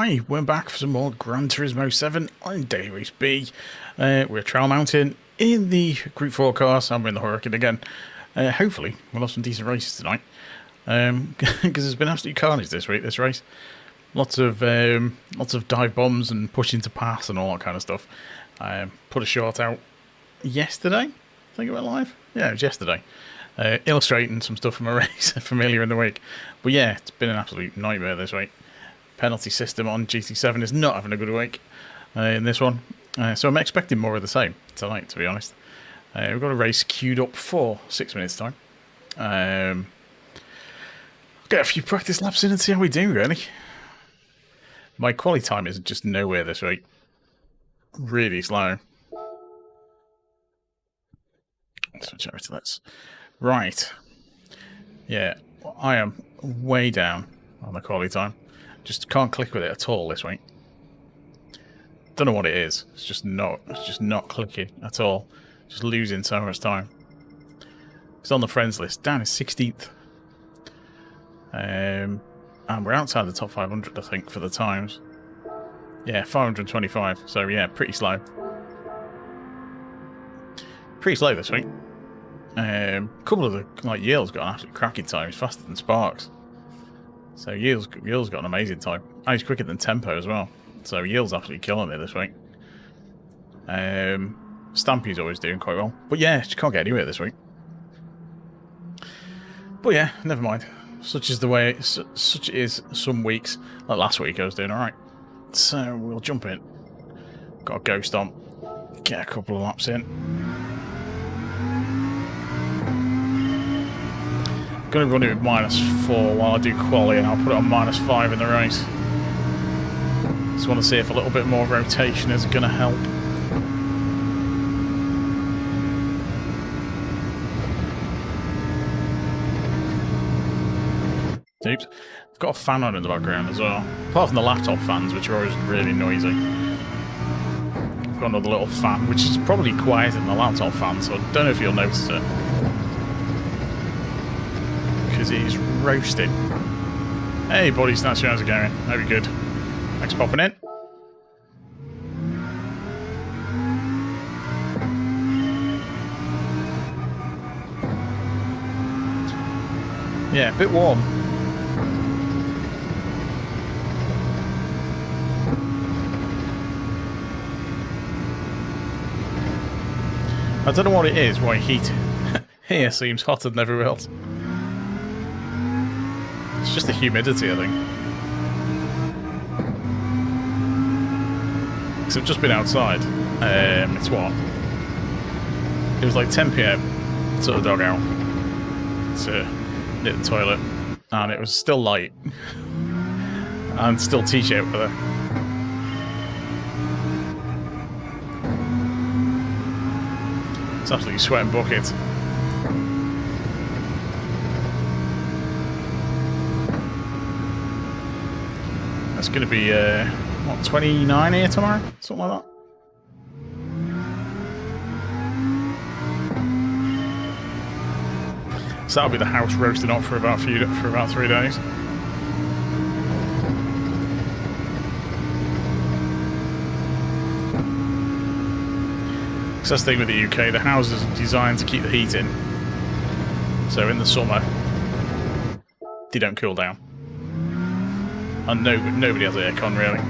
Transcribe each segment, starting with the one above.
Hi, we're back for some more Gran Turismo 7 on Daily Race B. We're trial mounting in the Group 4 cars, and we're in the Huracan again. Hopefully, we'll have some decent races tonight. Because there's been absolute carnage this race. Lots of dive bombs and pushing to pass and all that kind of stuff. Put a short out yesterday. I think it went live. Yeah, it was yesterday. Illustrating some stuff from a race from earlier in the week. But yeah, it's been an absolute nightmare this week. Penalty system on GT7 is not having a good week in this one. So I'm expecting more of the same tonight, to be honest. We've got a race queued up for 6 minutes' time. Get a few practice laps in and see how we do, really. My quality time is just nowhere this week. Really slow. Switch over to this. Right. Yeah, I am way down on the quality time. Just can't click with it at all this week. Don't know what it is. It's just not clicking at all. Just losing so much time. It's on the friends list. Down is 16th. And we're outside the top 500, I think, for the times. Yeah, 525. So yeah, pretty slow. Pretty slow this week. A couple of the Yale's got an absolute cracking time. He's faster than Sparks. So Yale's got an amazing time. And he's quicker than Tempo as well. So Yale's absolutely killing it this week. Stampy's always doing quite well. But yeah, she can't get anywhere this week. But yeah, never mind. Such is the way. Such is some weeks. Like last week, I was doing alright. So we'll jump in. Got a go stomp. Get a couple of laps in. Going to run it with -4 while I do quali, and I'll put it on -5 in the race. Just want to see if a little bit more rotation is going to help. Oops. I've got a fan on in the background as well. Apart from the laptop fans, which are always really noisy. I've got another little fan, which is probably quieter than the laptop fan, so I don't know if you'll notice it. Because it is roasting. Hey buddy, Snatcher, how's it going? Hope you're good. Thanks for popping in. Yeah, a bit warm. I don't know what it is, why heat here seems hotter than everywhere else. It's just the humidity, I think. Because I've just been outside. It's what? It was like 10 PM. Took the dog out to hit the toilet. And it was still light. And still t-shirt weather. It's absolutely sweating buckets. It's going to be, what, 29 here tomorrow? Something like that. So that'll be the house roasting up for about 3 days. Because that's the thing with the UK, the houses are designed to keep the heat in. So in the summer, they don't cool down. And nobody has aircon, really.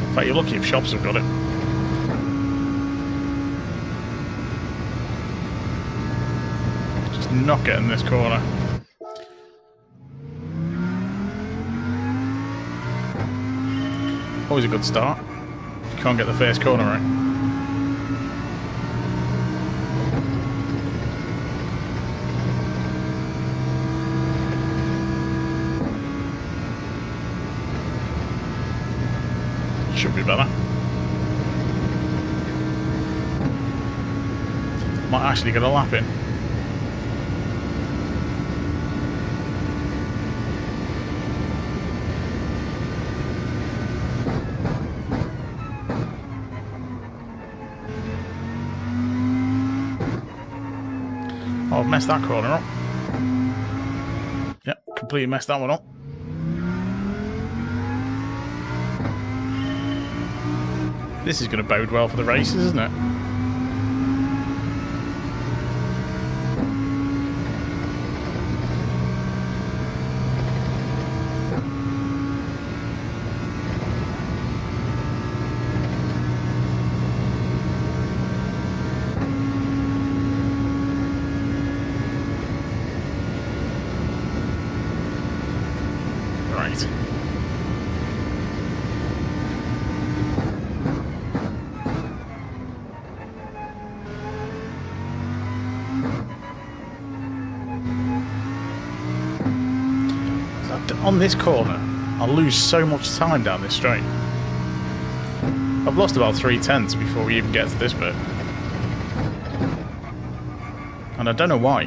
In fact, you're lucky if shops have got it. Just not getting this corner. Always a good start. You can't get the first corner right. Should be better. Might actually get a lap in. Oh, I've messed that corner up. Yep, completely messed that one up. This is going to bode well for the races, isn't it? Right. On this corner, I'll lose so much time down this straight. I've lost about 3/10 before we even get to this bit. And I don't know why.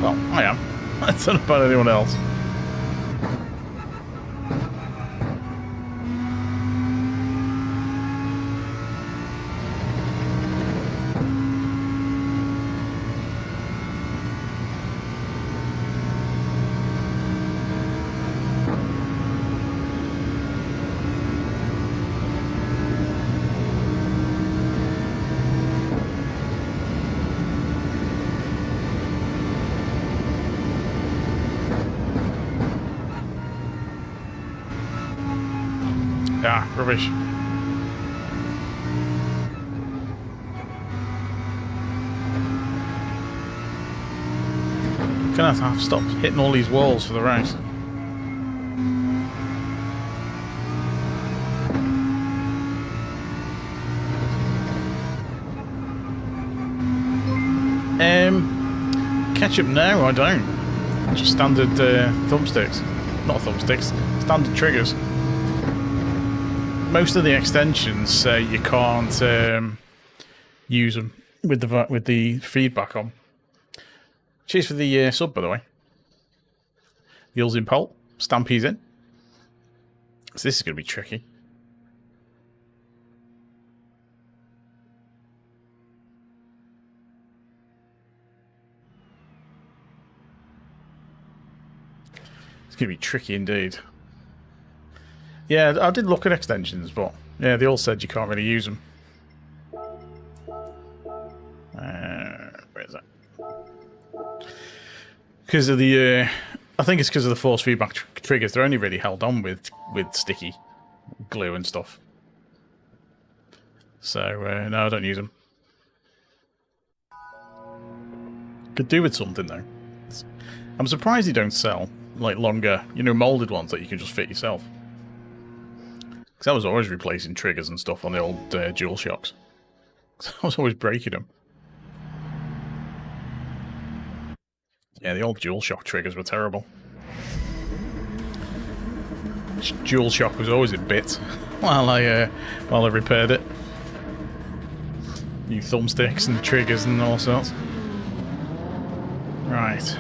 Well, I am. I don't know about anyone else. Ah, rubbish. Gonna have to stop hitting all these walls for the race. Ketchup? No, I don't. Just standard thumbsticks. Not thumbsticks, standard triggers. Most of the extensions say you can't use them with the feedback on. Cheers for the sub, by the way. The Ulzin Pole. Stampy's in. So this is going to be tricky. It's going to be tricky indeed. Yeah, I did look at extensions, but yeah, they all said you can't really use them. Where is that? Because of the, I think it's because of the force feedback triggers. They're only really held on with sticky glue and stuff. So no, I don't use them. Could do with something though. I'm surprised you don't sell like longer, you know, molded ones that you can just fit yourself. Because I was always replacing triggers and stuff on the old DualShocks. Because I was always breaking them. Yeah, the old DualShock triggers were terrible. DualShock was always in bits while I repaired it. New thumbsticks and triggers and all sorts. Right.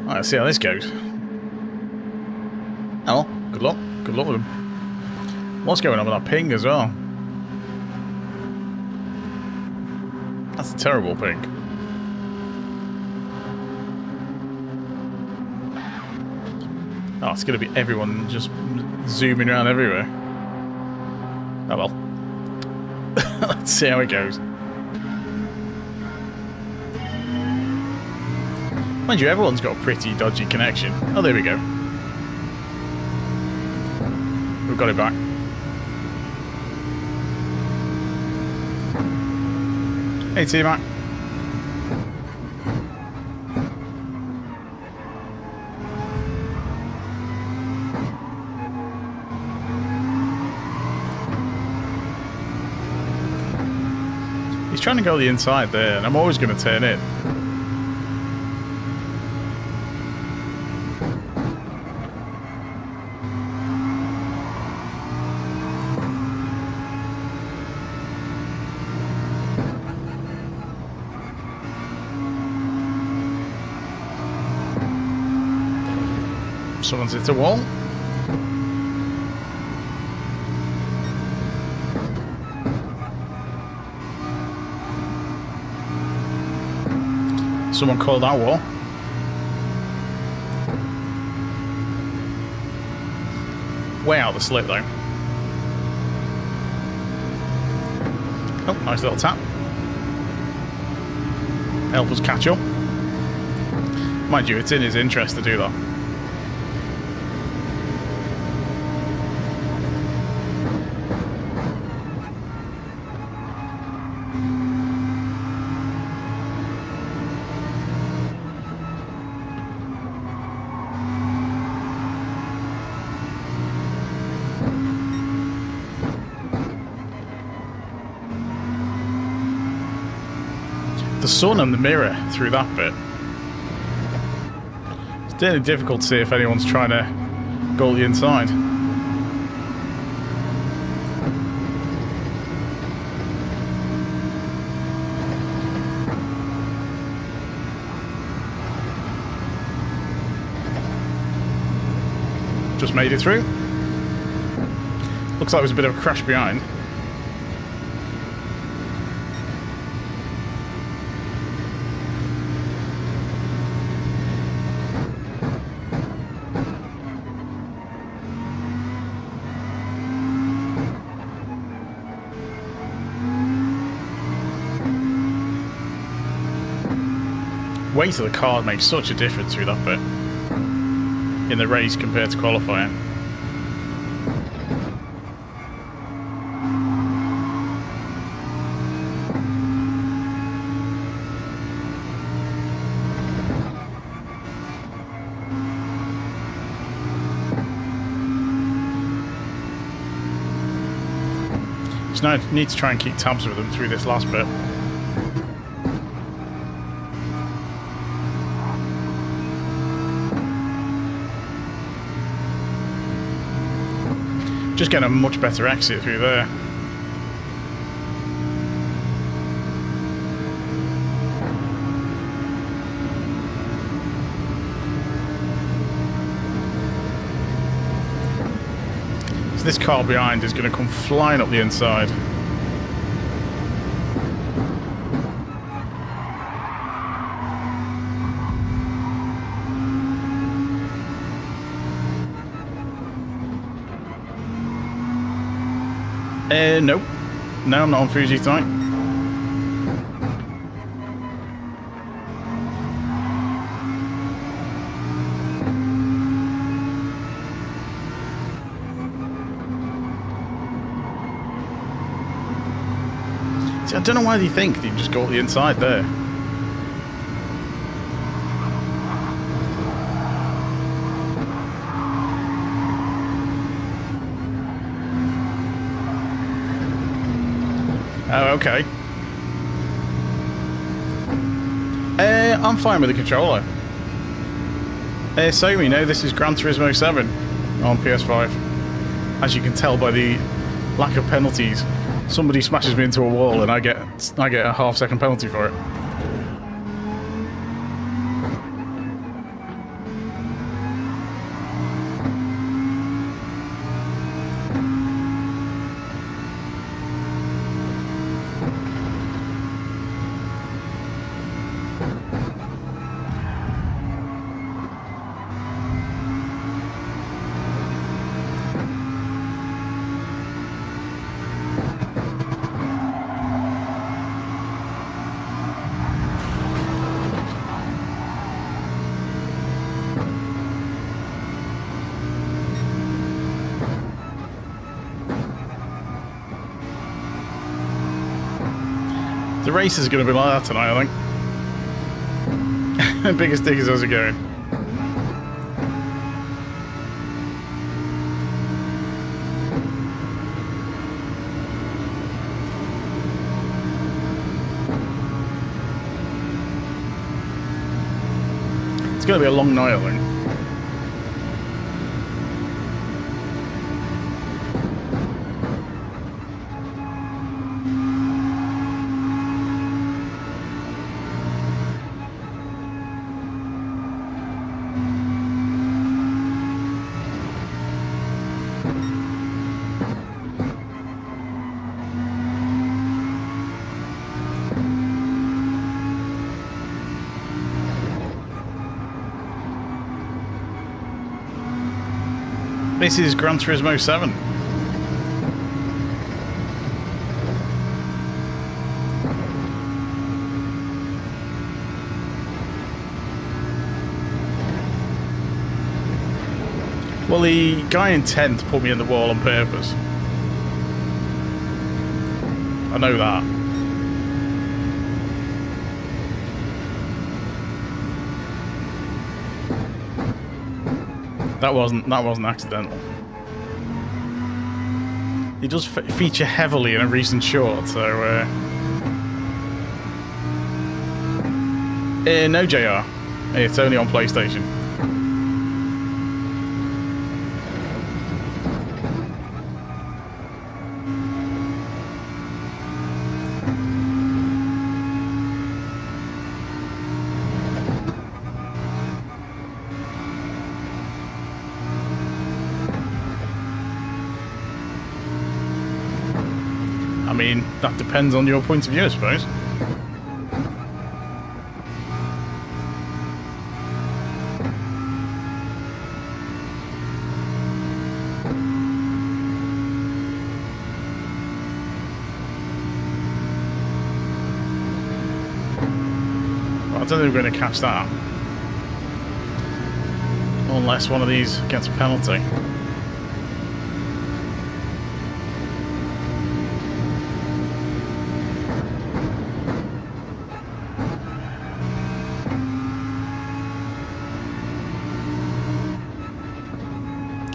Alright, let's see how this goes. Oh, good luck. Good luck with them. What's going on with that ping as well? That's a terrible ping. Oh, it's going to be everyone just zooming around everywhere. Oh well. Let's see how it goes. Mind you, everyone's got a pretty dodgy connection. Oh, there we go. We've got it back. Hey, T-Mac. He's trying to go the inside there, and I'm always going to turn in. Someone's hit a wall. Someone called that wall. Way out the slit though. Oh, nice little tap. Help us catch up. Mind you, it's in his interest to do that. The sun and the mirror through that bit. It's really difficult to see if anyone's trying to go the inside. Just made it through. Looks like there was a bit of a crash behind. Weight of the car makes such a difference through that bit in the race compared to qualifying. So now I need to try and keep tabs with them through this last bit. Just getting a much better exit through there. So this car behind is going to come flying up the inside. Nope. No, I'm not on Fuji tonight. See, I don't know why they think they just go up the inside there. Oh, okay. I'm fine with the controller. So we know this is Gran Turismo 7 on PS5. As you can tell by the lack of penalties, somebody smashes me into a wall and I get a half-second penalty for it. The race is going to be like that tonight, I think. Biggest diggers as it going. It's going to be a long night, I think. This is Gran Turismo 7. Well, the guy in 10th put me in the wall on purpose. I know that. That wasn't accidental. He does feature heavily in a recent short, so no JR. It's only on PlayStation. I mean, that depends on your point of view, I suppose. Well, I don't think we're going to catch that. Unless one of these gets a penalty.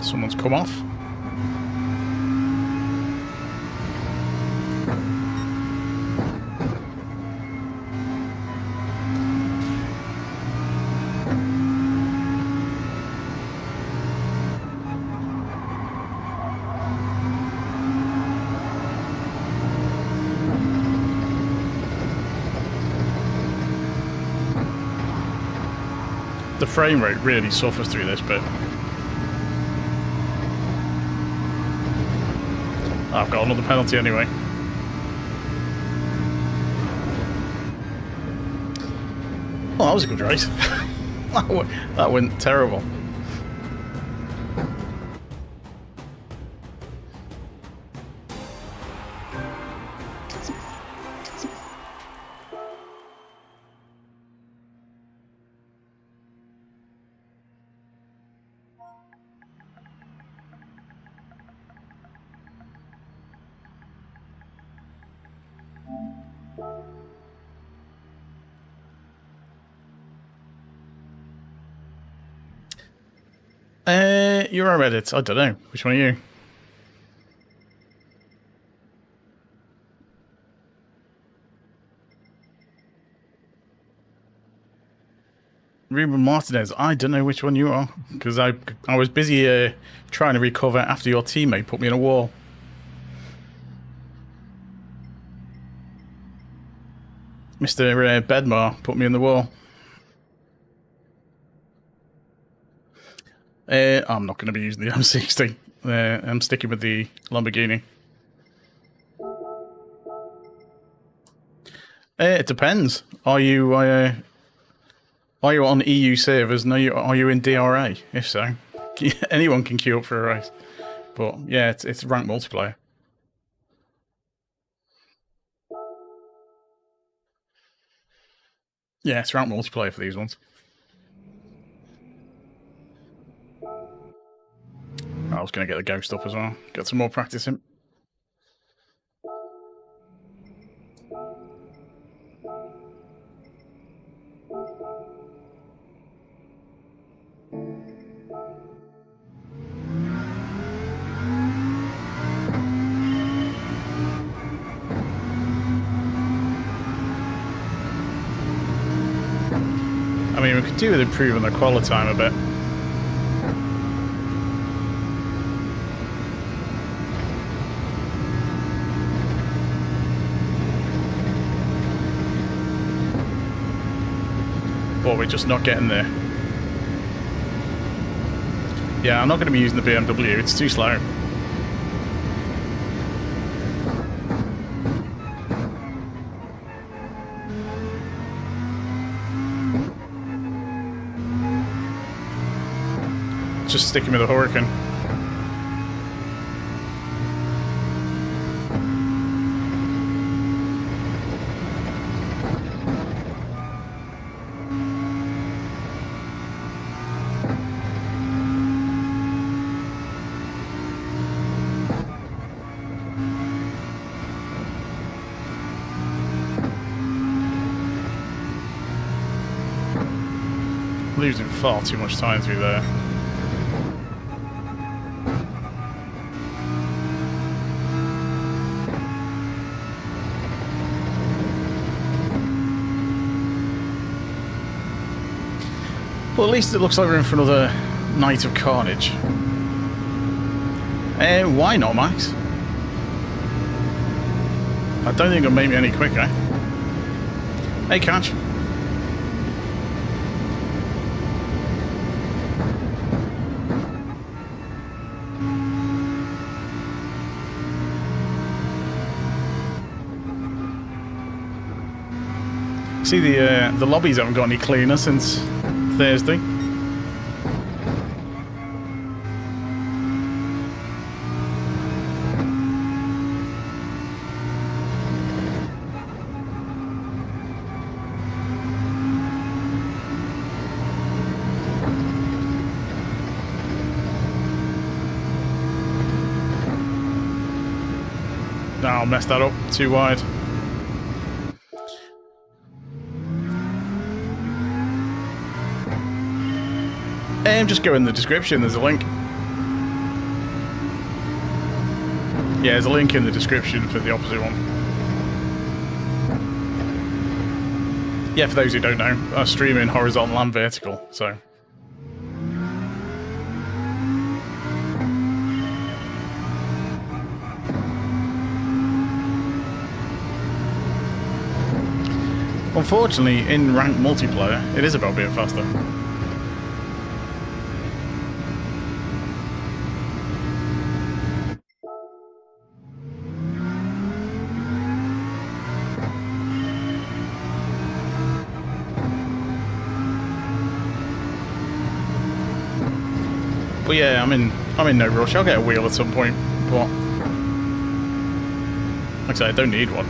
Someone's come off. The frame rate really suffers through this bit. I've got another penalty anyway. Oh, that was a good race. That went terrible. You're on Reddit. I don't know. Which one are you? Ruben Martinez. I don't know which one you are because I was busy trying to recover after your teammate put me in a wall. Mr. Bedmar put me in the wall. I'm not going to be using the M60. I'm sticking with the Lamborghini. It depends. Are you on EU servers? No, are you in DRA? If so, anyone can queue up for a race. But yeah, it's ranked multiplayer. Yeah, it's ranked multiplayer for these ones. I was going to get the ghost up as well. Get some more practice in. I mean, we could do with improving the quality time a bit. But we're just not getting there. Yeah, I'm not going to be using the BMW, it's too slow. Just sticking with the Huracan. losing far too much time through there. Well, at least it looks like we're in for another night of carnage. Why not, Max? I don't think it'll make me any quicker. Hey, catch. See, the lobbies haven't got any cleaner since Thursday. No, I'll mess that up. Too wide. Just go in the description, there's a link. Yeah, there's a link in the description for the opposite one. Yeah, for those who don't know, I stream in horizontal and vertical, so. Unfortunately, in ranked multiplayer, it is about being faster. But yeah, I'm in no rush. I'll get a wheel at some point, but like I said, I don't need one.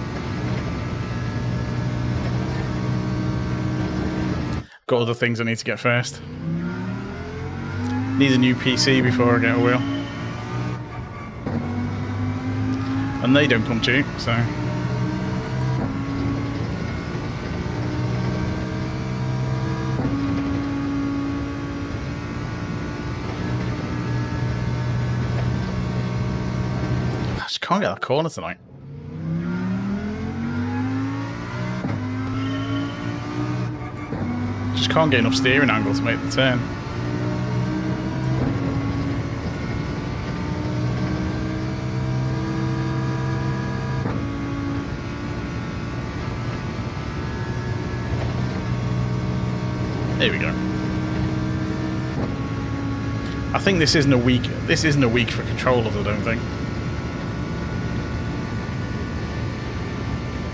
Got other things I need to get first. Need a new PC before I get a wheel. And they don't come cheap, so. I just can't get that corner tonight. Just can't get enough steering angle to make the turn. There we go. I think this isn't a week. This isn't a week for controllers, I don't think.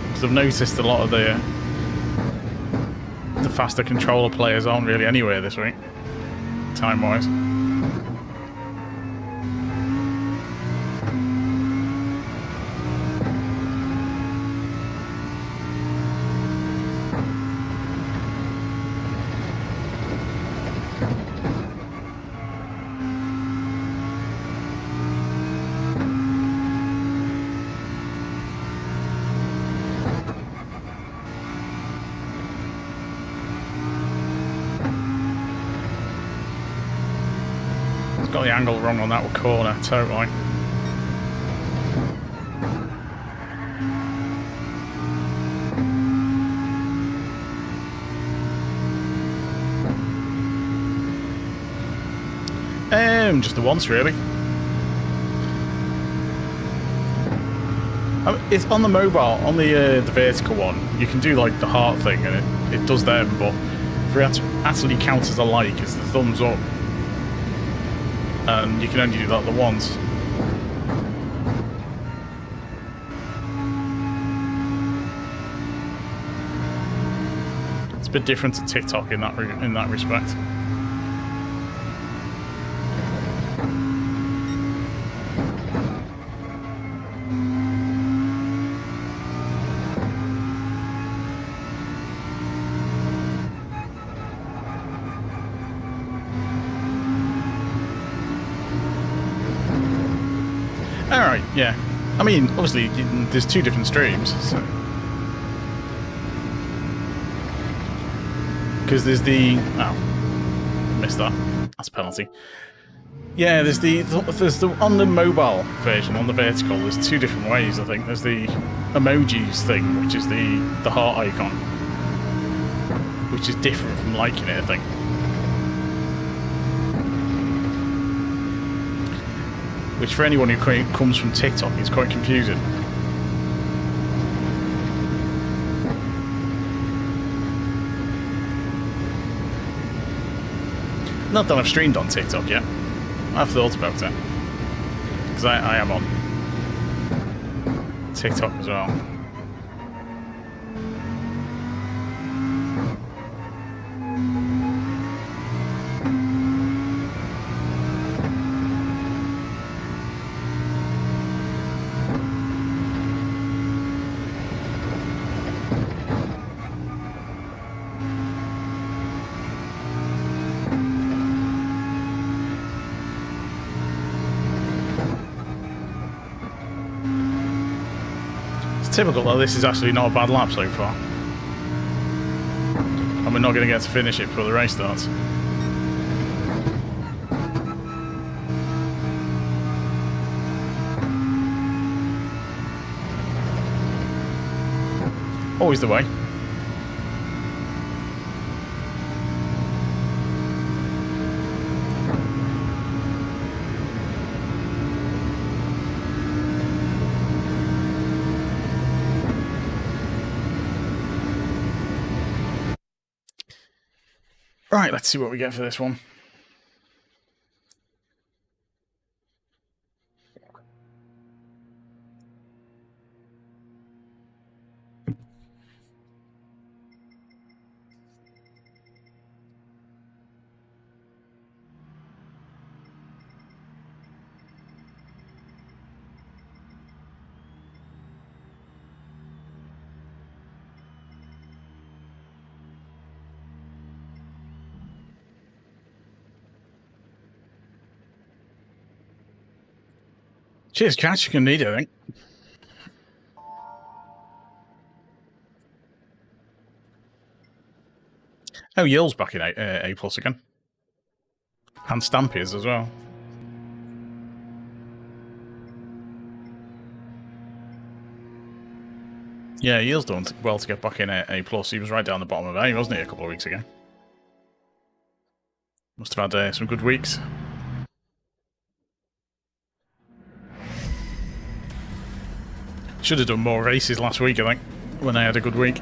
Because I've noticed a lot of the faster controller players aren't really anywhere this week, time-wise. Got the angle wrong on that corner, totally. Just the once, really. It's on the mobile, on the vertical one. You can do like the heart thing, and it does them. But for it to actually count as a like, it's the thumbs up. And you can only do that the once. It's a bit different to TikTok in that respect. Alright, yeah. I mean, obviously, there's two different streams, so. Because there's the... Oh. missed that. That's a penalty. Yeah, there's the on the mobile version, on the vertical, there's two different ways, I think. There's the emojis thing, which is the heart icon, which is different from liking it, I think. Which for anyone who comes from TikTok is quite confusing. Not that I've streamed on TikTok yet. I've thought about it. Because I am on TikTok as well. Typical though, this is actually not a bad lap so far. And we're not going to get to finish it before the race starts. Always the way. Right, let's see what we get for this one. Cheers, Catch. You're going to need it, I think. Oh, Yill's back in A plus again. And Stampy is as well. Yeah, Yill's done well to get back in A plus. He was right down the bottom of A, wasn't he, a couple of weeks ago? Must have had some good weeks. Should have done more races last week, I think, when I had a good week.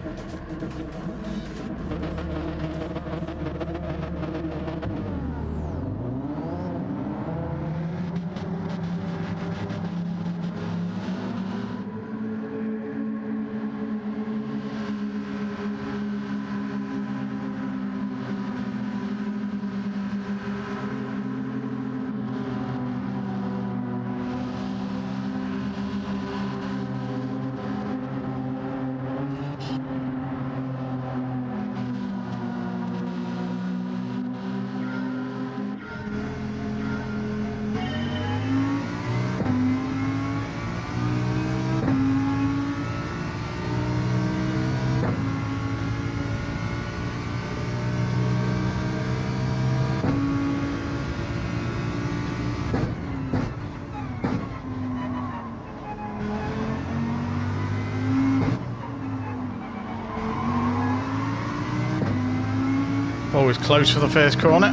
Always close for the first corner.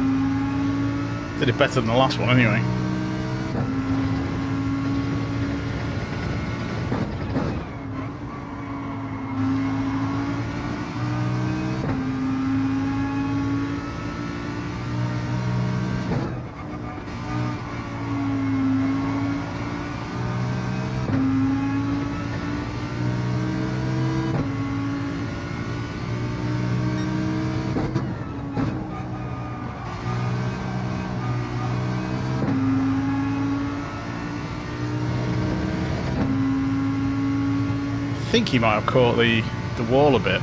Did it better than the last one anyway. I think he might have caught the wall a bit.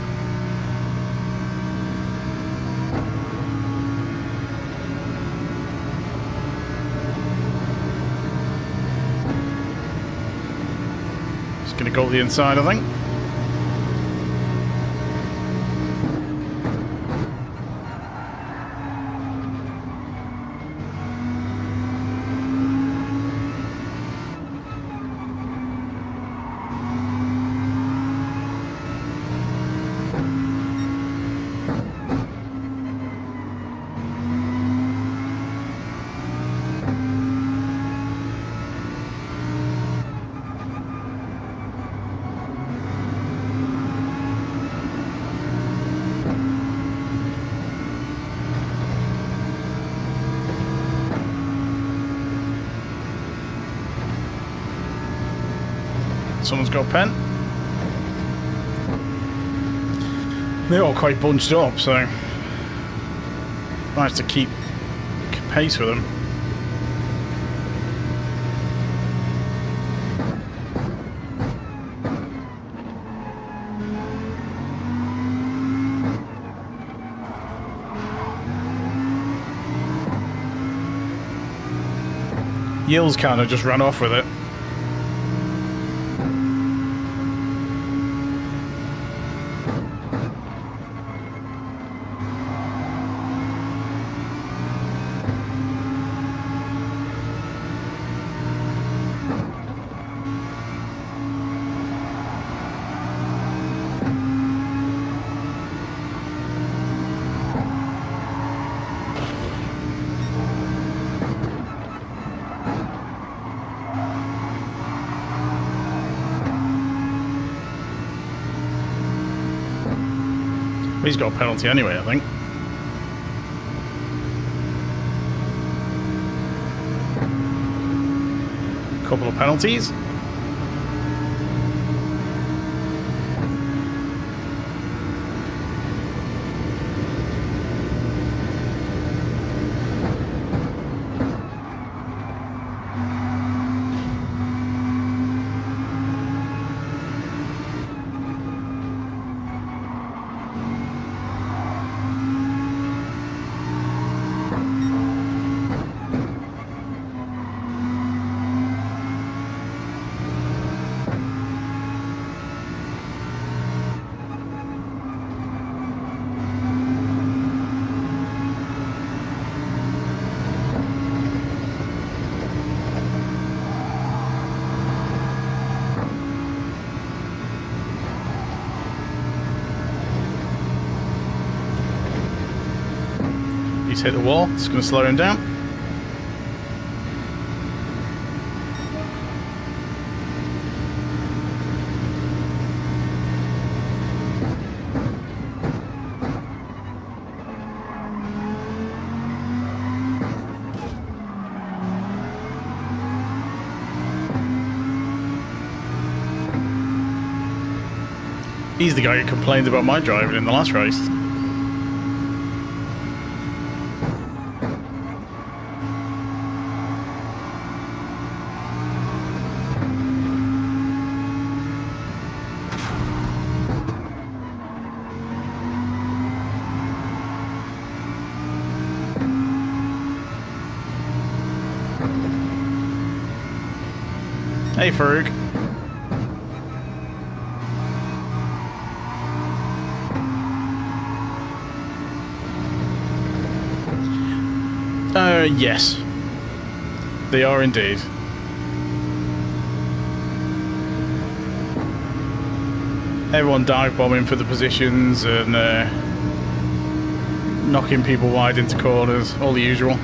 Just going to go up the inside, I think. someone's got a pen. They're all quite bunched up, so nice to keep pace with them. Yill's kind of just ran off with it. He's got a penalty anyway, I think. Couple of penalties. He's hit the wall. It's going to slow him down. He's the guy who complained about my driving in the last race. Hey, Farouk. Yes. They are indeed. Everyone dive bombing for the positions and knocking people wide into corners, all the usual.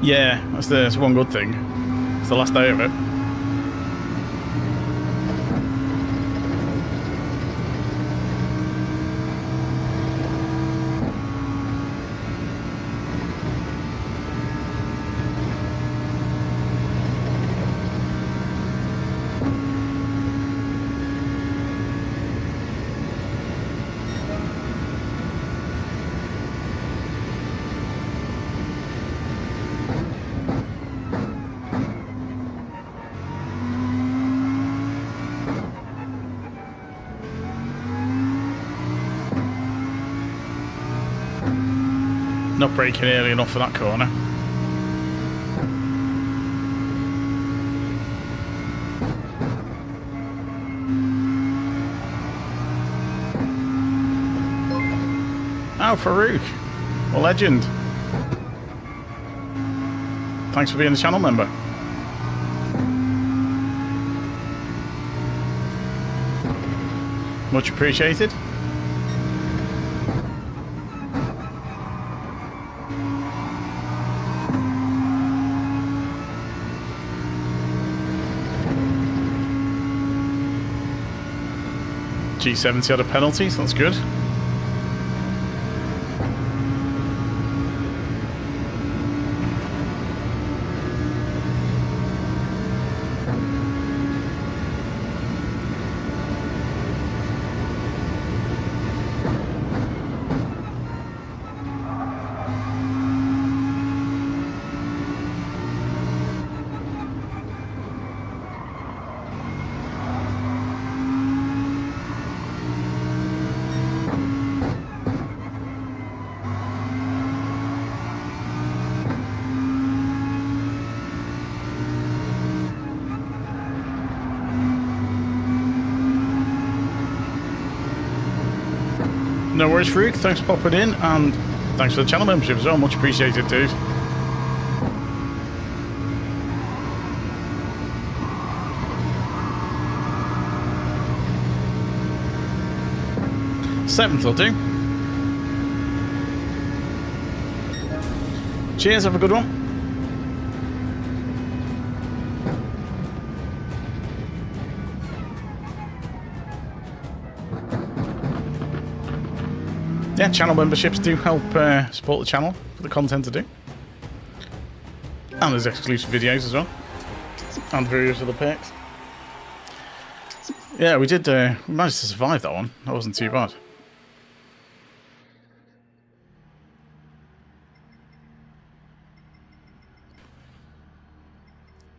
Yeah, that's one good thing. It's the last day of it. Not braking early enough for that corner. Oh, Farouk. A legend. Thanks for being a channel member. Much appreciated. G70 had a penalty, so that's good. No worries, Farouk. Thanks for popping in, and thanks for the channel membership as well. Much appreciated, dude. Seventh will do. Cheers, have a good one. Yeah, channel memberships do help support the channel for the content to do. And there's exclusive videos as well. And various other perks. Yeah, we did, we managed to survive that one. That wasn't too bad.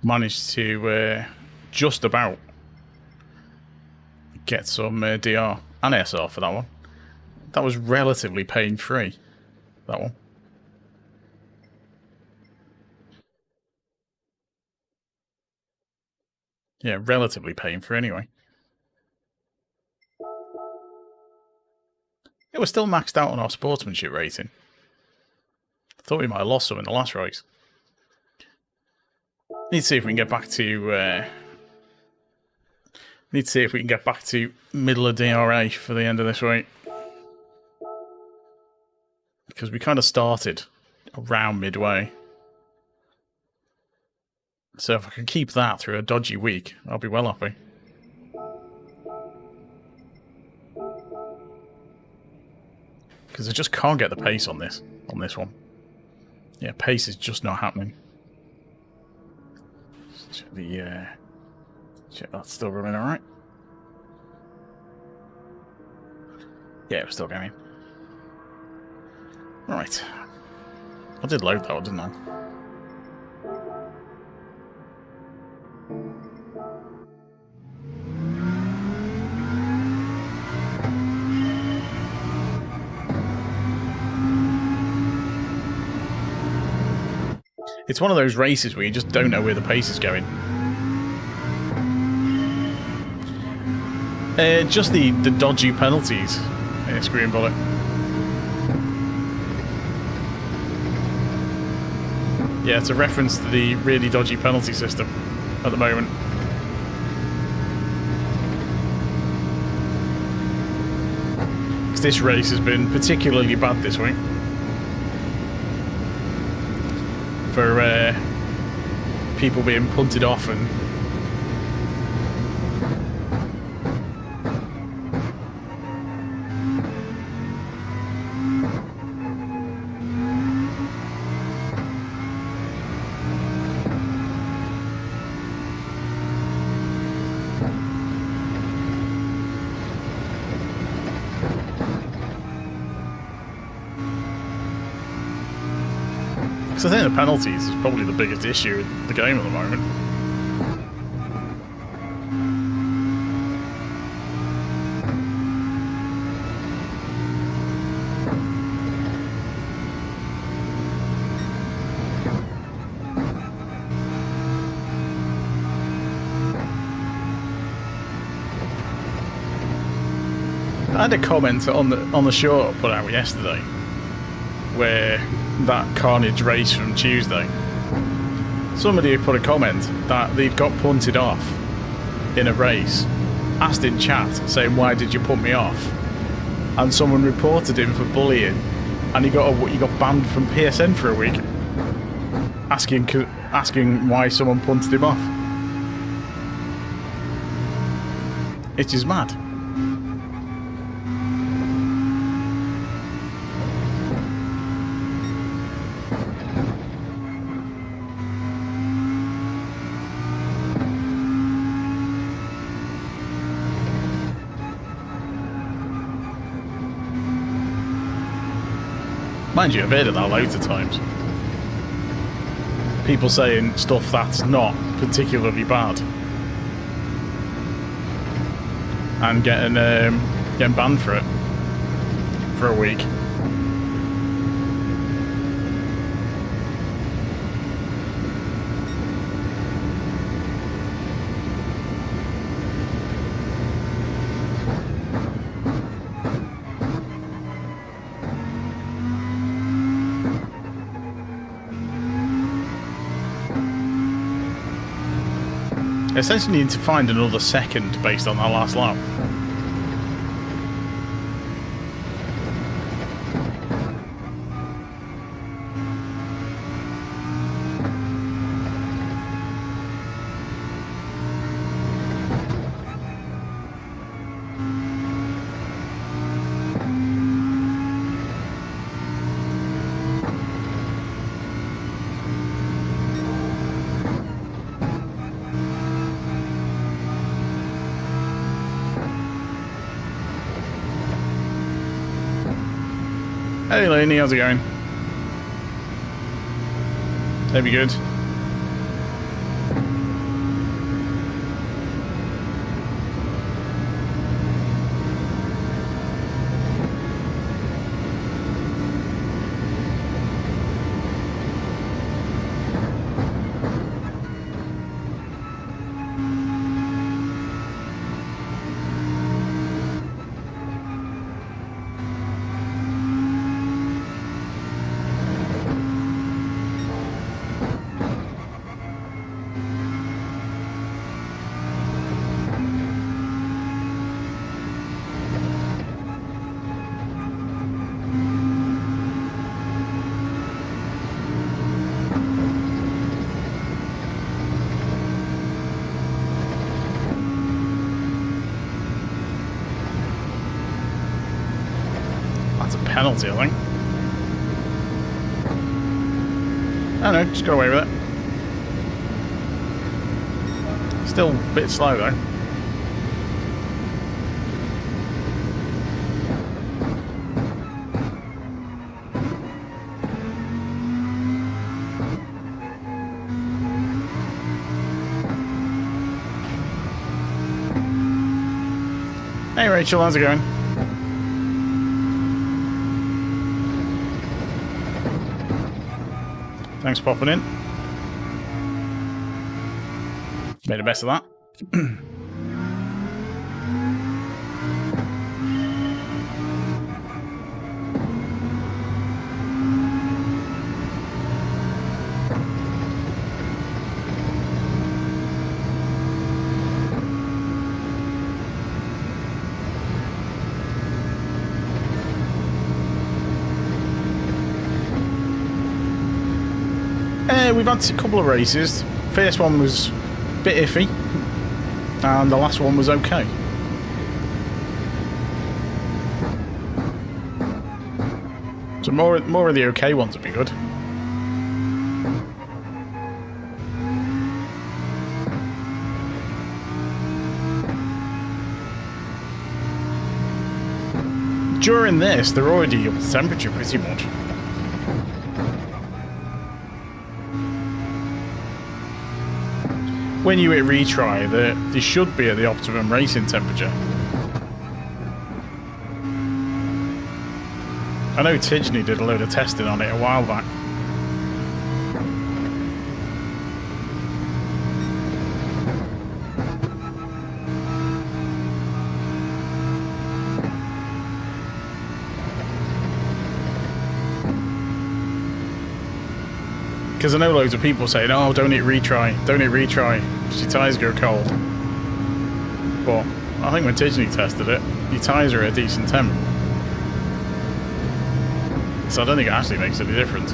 Managed to just about get some DR and SR for that one. That was relatively pain-free, that one. Yeah, relatively pain-free anyway. It was still maxed out on our sportsmanship rating. Thought we might have lost some in the last race. Need to see if we can get back to... need to see if we can get back to middle of DRA for the end of this week. Because we kind of started around midway. So if I can keep that through a dodgy week, I'll be well happy. Because I just can't get the pace on this one. Yeah, pace is just not happening. Check the check that's still running alright. Yeah, we're still going. Right. I did load that one, didn't I? It's one of those races where you just don't know where the pace is going. Just the dodgy penalties. Screen bullet. Yeah, it's a reference to the really dodgy penalty system at the moment. Because this race has been particularly bad this week. For people being punted off and... So I think the penalties is probably the biggest issue in the game at the moment. I had a comment on the short I put out yesterday where that carnage race from Tuesday, somebody put a comment that they'd got punted off in a race asked in chat saying, why did you put me off? And someone reported him for bullying, and he got banned from PSN for a week, asking why someone punted him off. It is mad. Mind you, I've heard of that loads of times. People saying stuff that's not particularly bad. And getting banned for it. For a week. Essentially need to find another second based on that last lap. Hey Laney, how's it going? That'd be good. Penalty, I think. I don't know, just got away with it. Still a bit slow though. Hey Rachel, how's it going? Thanks for popping in. Made the best of that. We've had a couple of races. First one was a bit iffy, and the last one was okay. So more of the okay ones would be good. During this, they're already up to temperature pretty much. When you hit retry, they should be at the optimum racing temperature. I know Tidgney did a load of testing on it a while back. Because I know loads of people saying, oh, don't hit retry, because your tyres go cold. But I think when Disney tested it, your tyres are at a decent temp. So I don't think it actually makes any difference.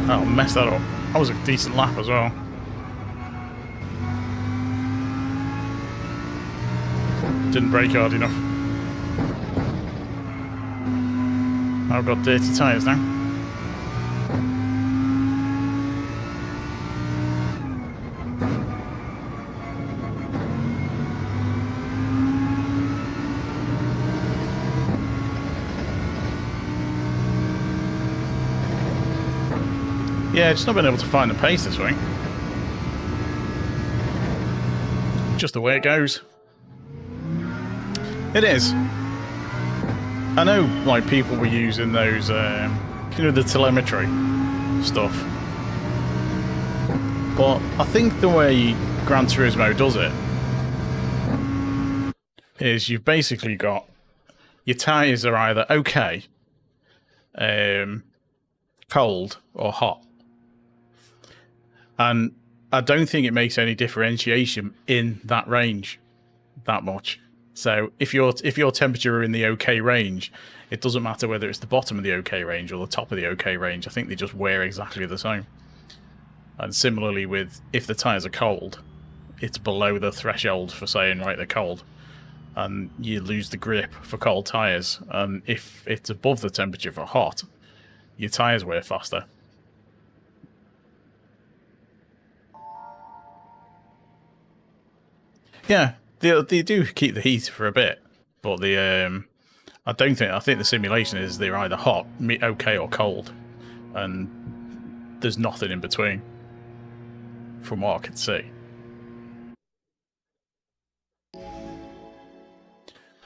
Oh, messed that up. That was a decent lap as well. Didn't brake hard enough. I've got dirty tyres now. Yeah, just not been able to find the pace this week. Just the way it goes. It is. I know, like, people were using those, you know, the telemetry stuff. But I think the way Gran Turismo does it is you've basically got your tyres are either okay, cold, or hot. And I don't think it makes any differentiation in that range that much. So if your temperature are in the okay range, it doesn't matter whether it's the bottom of the okay range or the top of the okay range. I think they just wear exactly the same. And similarly with if the tyres are cold, it's below the threshold for saying, right, they're cold. And you lose the grip for cold tyres. And if it's above the temperature for hot, your tyres wear faster. Yeah, they do keep the heat for a bit, but I think the simulation is they're either hot, okay, or cold, and there's nothing in between, from what I can see.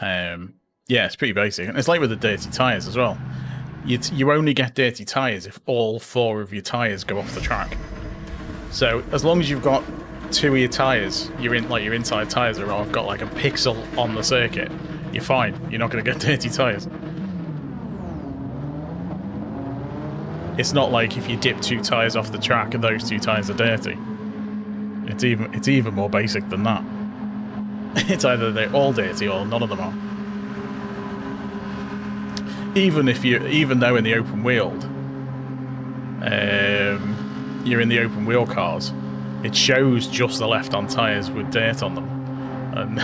Yeah, it's pretty basic, and it's like with the dirty tyres as well. You only get dirty tyres if all 4 of your tyres go off the track. So as long as you've got 2 of your tyres, your inside tyres are got like a pixel on the circuit, you're fine. You're not going to get dirty tyres. It's not like if you dip 2 tyres off the track and those 2 tyres are dirty. It's even more basic than that. It's either they're all dirty or none of them are. Even though in the open wheeled, you're in the open wheel cars, it shows just the left-hand tyres with dirt on them, and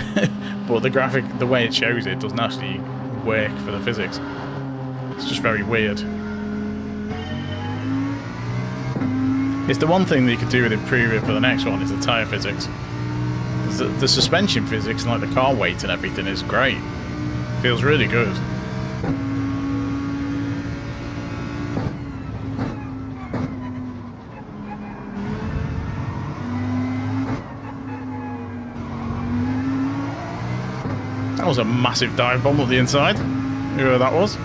but the way it shows it doesn't actually work for the physics. It's just very weird. It's the one thing that you could do with improving for the next one is the tyre physics. The suspension physics and like the car weight and everything is great. Feels really good. That was a massive dive bomb up the inside. Whoever that was.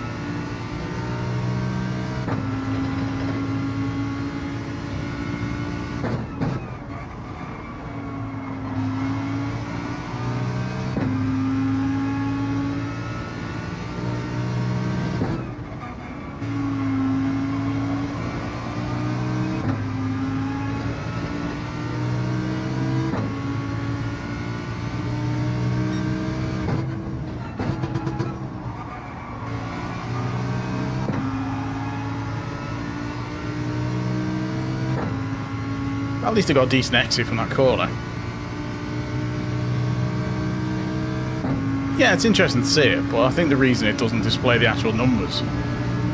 At least I got a decent exit from that corner. Yeah, it's interesting to see it, but I think the reason it doesn't display the actual numbers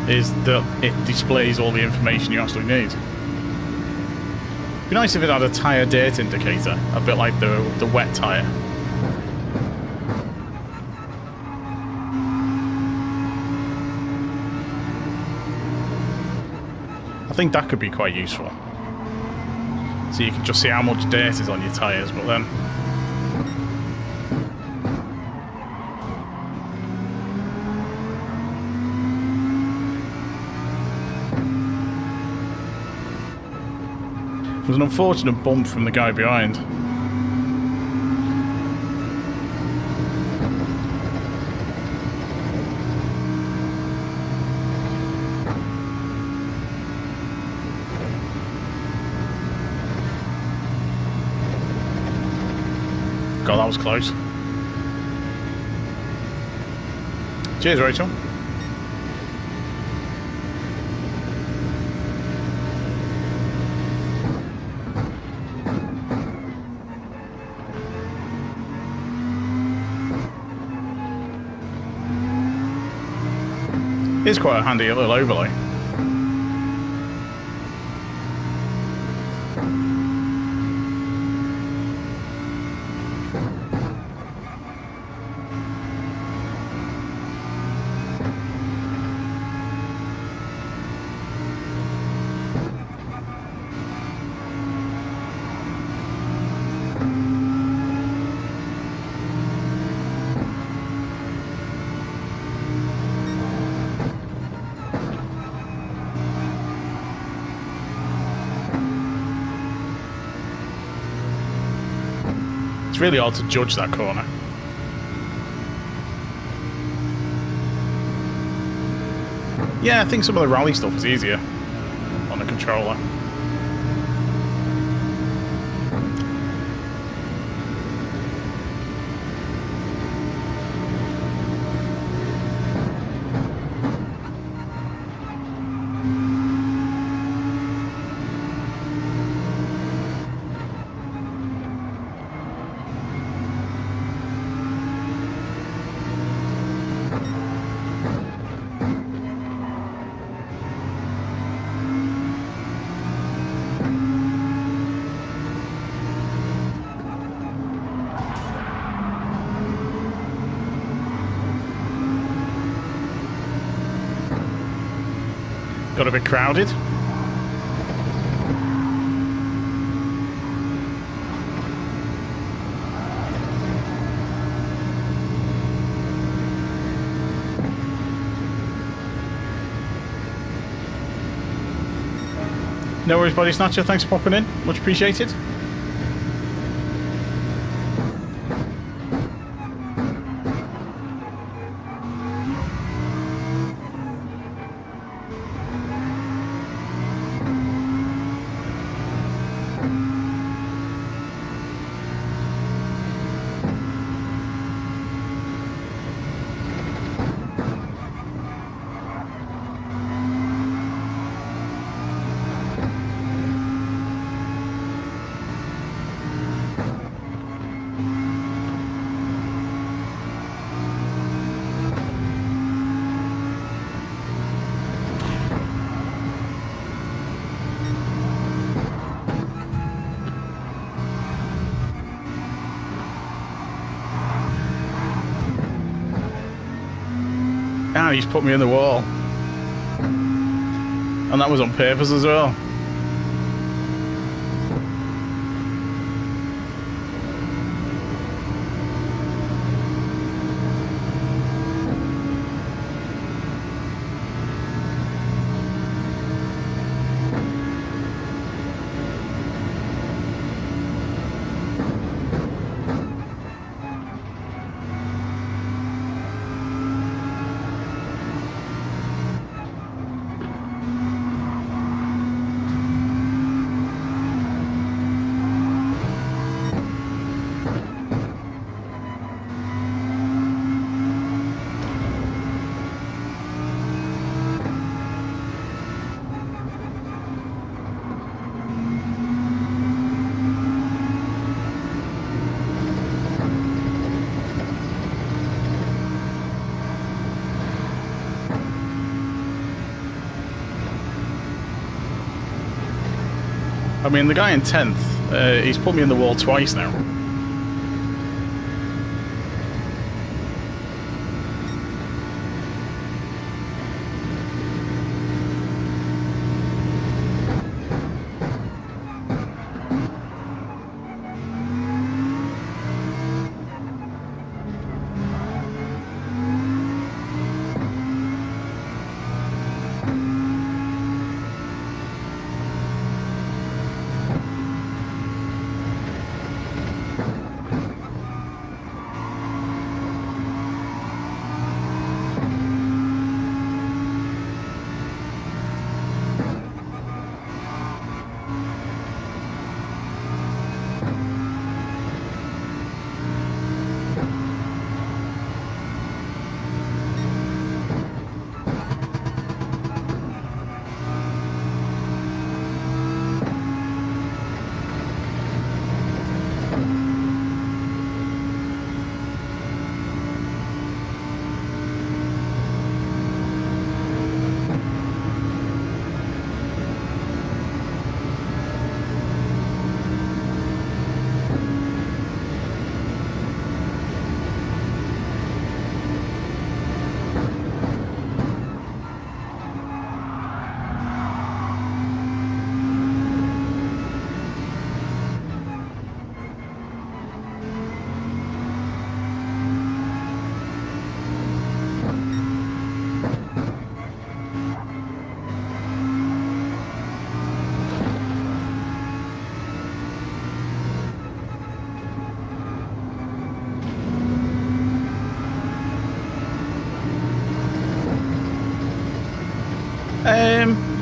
is that it displays all the information you actually need. It'd be nice if it had a tyre dirt indicator, a bit like the wet tyre. I think that could be quite useful. So you can just see how much dirt is on your tyres, but then... It was an unfortunate bump from the guy behind. God, that was close. Cheers, Rachel. It's quite a handy little overlay. It's really hard to judge that corner. Yeah, I think some of the rally stuff is easier on the controller. Got a bit crowded. No worries, Body Snatcher. Thanks for popping in. Much appreciated. Ah, he's put me in the wall. And that was on purpose as well. I mean, the guy in 10th, he's put me in the wall twice now.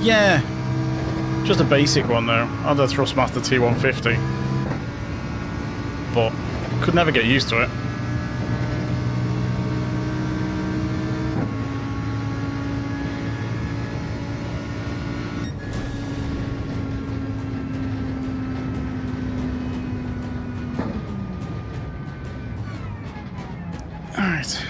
Yeah, just a basic one though. I had a Thrustmaster T150, but could never get used to it. All right.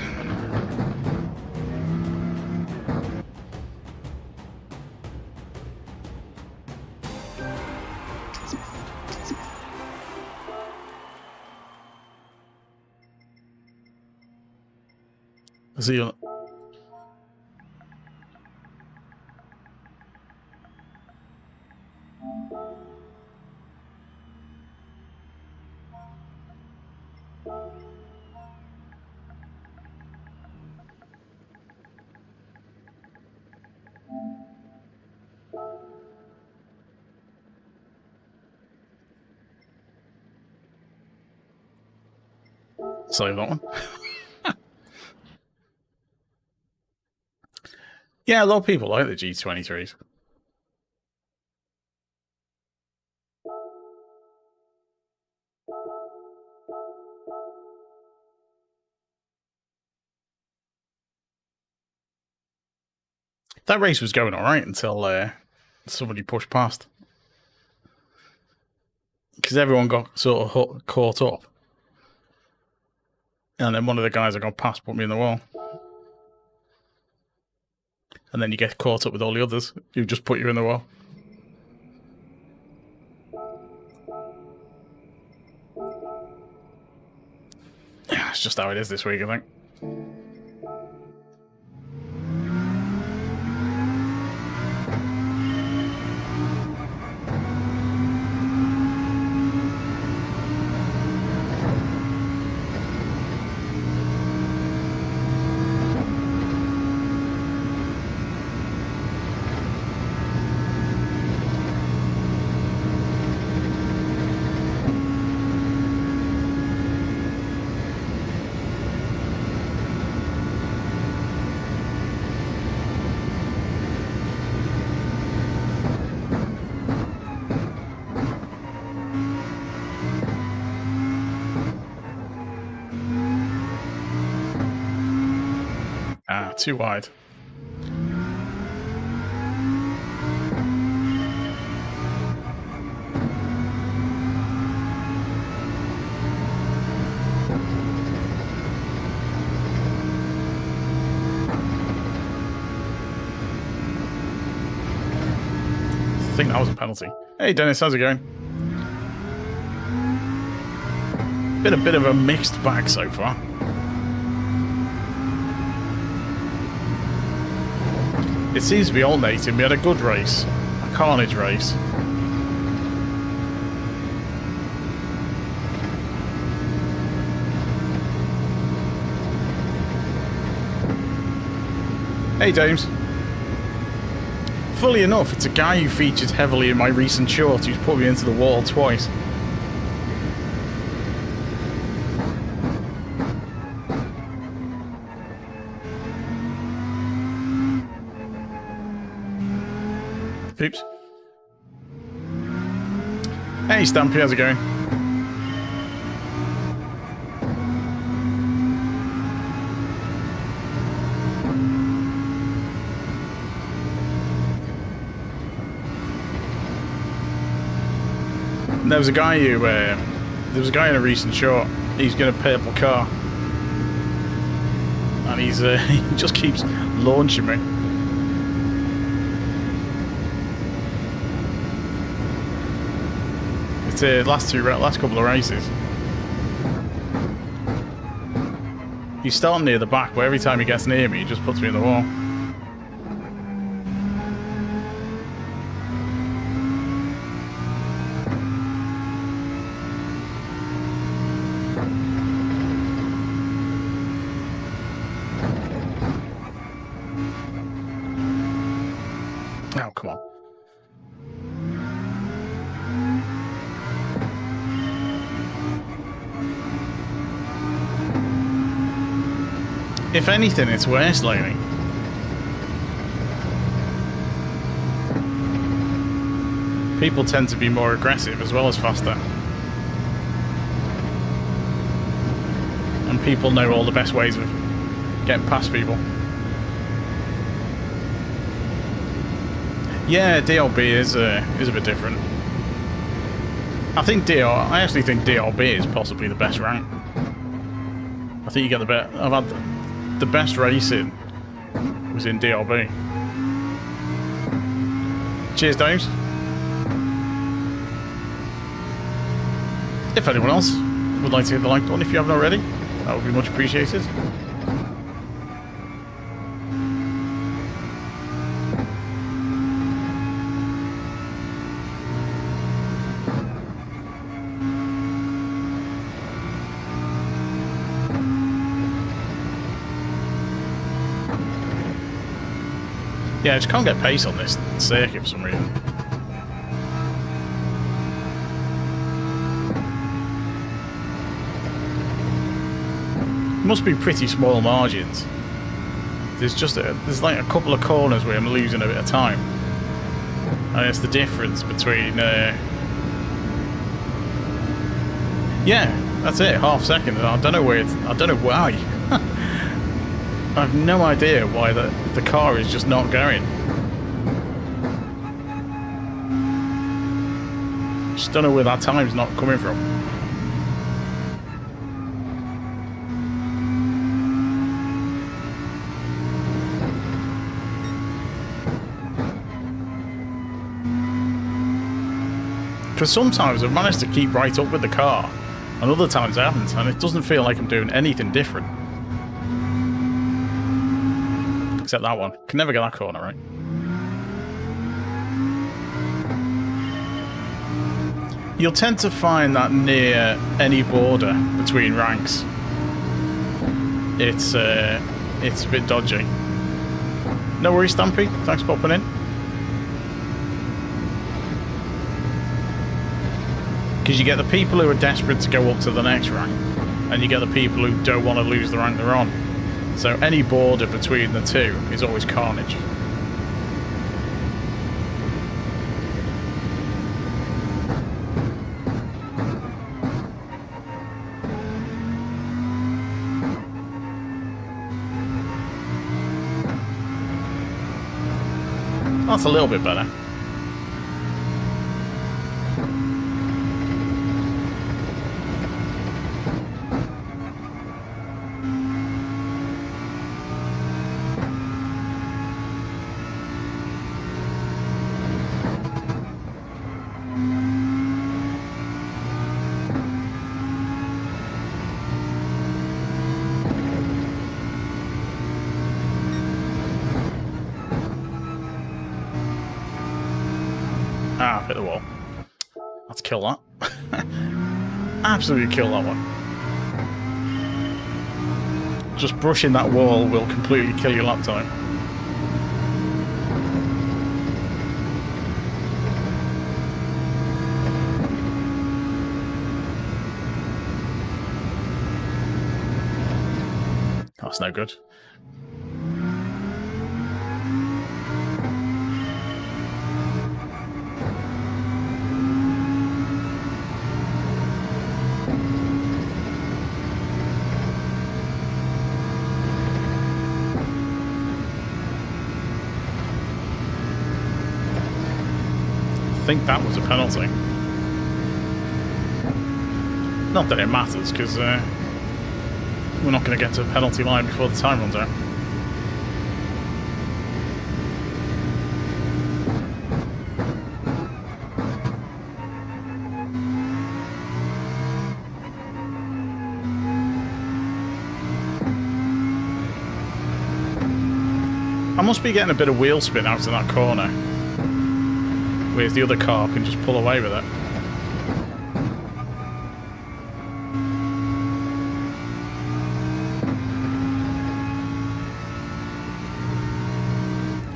See you. Save that one. Yeah, a lot of people like the G23s. That race was going alright until somebody pushed past. Because everyone got sort of caught up. And then one of the guys that got past put me in the wall. And then you get caught up with all the others who just put you in the wall. Yeah, it's just how it is this week, I think. Too wide. I think that was a penalty. Hey Dennis, how's it going? Been a bit of a mixed bag so far. It seems to be alternating. We had a good race, a carnage race. Hey James. Fully enough, it's a guy who featured heavily in my recent short who's put me into the wall twice. Oops. Hey Stampy, how's it going? There was a guy who, there was a guy in a recent short. He's got a purple car, and he's he just keeps launching me. It's last couple of races. He's starting near the back, but every time he gets near me, he just puts me in the wall. Oh, come on. If anything, it's worse lately. People tend to be more aggressive as well as faster. And people know all the best ways of getting past people. Yeah, DLB is a bit different. I actually think DLB is possibly the best rank. I think you get the best. I've had the best racing was in DLB. Cheers, Dave. If anyone else would like to hit the like button if you haven't already, that would be much appreciated. Yeah, I just can't get pace on this circuit for some reason. Must be pretty small margins. There's like a couple of corners where I'm losing a bit of time, and it's the difference between. Yeah, that's it. Half second. I don't know why. I have no idea why the car is just not going. Just don't know where that time's not coming from. Because sometimes I've managed to keep right up with the car, and other times I haven't, and it doesn't feel like I'm doing anything different. Except that one. Can never get that corner right. You'll tend to find that near any border between ranks, it's a bit dodgy. No worries, Stampy. Thanks for popping in. Because you get the people who are desperate to go up to the next rank, and you get the people who don't want to lose the rank they're on. So any border between the two is always carnage. That's a little bit better. Ah, I've hit the wall. Let's kill that. Absolutely kill that one. Just brushing that wall will completely kill your lap time. That's no good. I think that was a penalty. Not that it matters, because we're not going to get to the penalty line before the time runs out. I must be getting a bit of wheel spin out of that corner, whereas the other car can just pull away with it.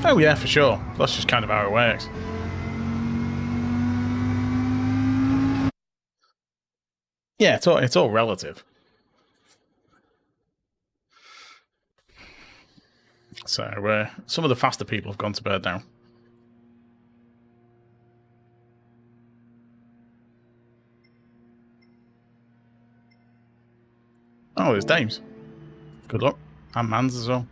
Oh yeah, for sure. That's just kind of how it works. Yeah, it's all relative. So some of the faster people have gone to bed now. Oh, there's Dame's. Good luck. And Man's as well.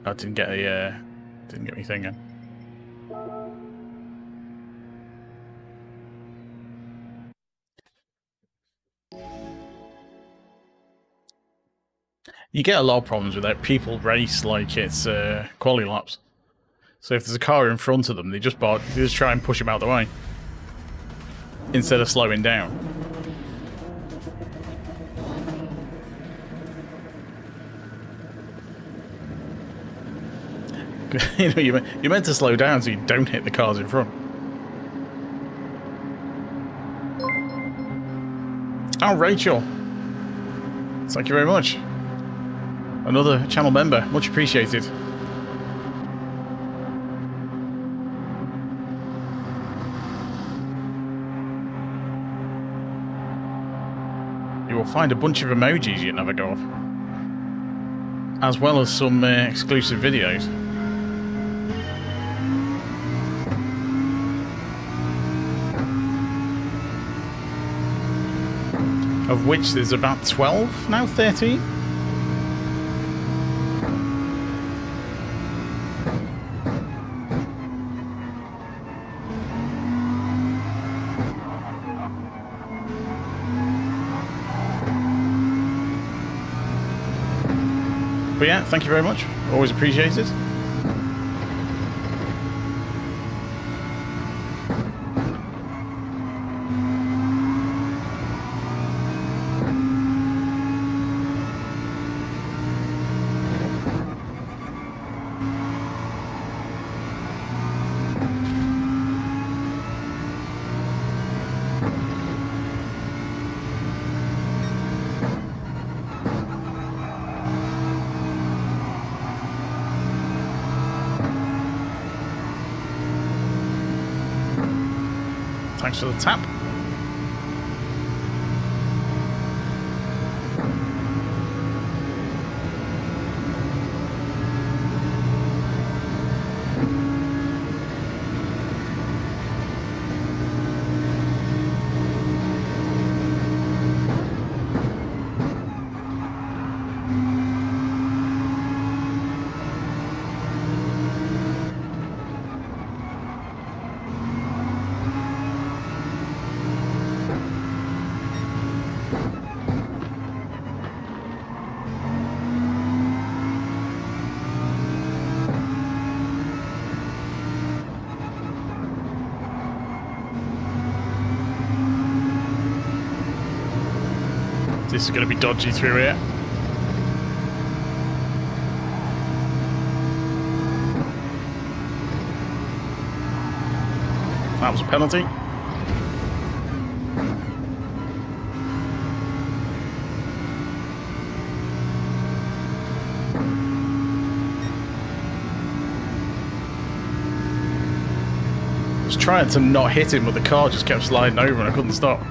I didn't get me thinking. You get a lot of problems with that. People race like it's quality laps. So if there's a car in front of them, they just try and push him out of the way instead of slowing down. You know, you're meant to slow down so you don't hit the cars in front. Oh, Rachel. Thank you very much. Another channel member. Much appreciated. You will find a bunch of emojis you never go off. As well as some exclusive videos. Of which there's about 12 now, 13? But yeah, thank you very much. Always appreciate it. Thanks for the tap. This is going to be dodgy through here. That was a penalty. I was trying to not hit him, but the car just kept sliding over and I couldn't stop.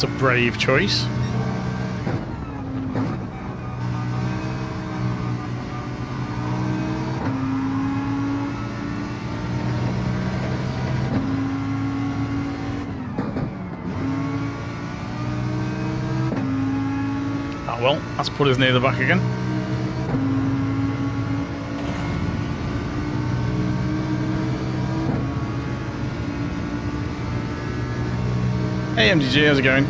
A brave choice. Ah well, that's put us near the back again. Hey MDG, how's it going?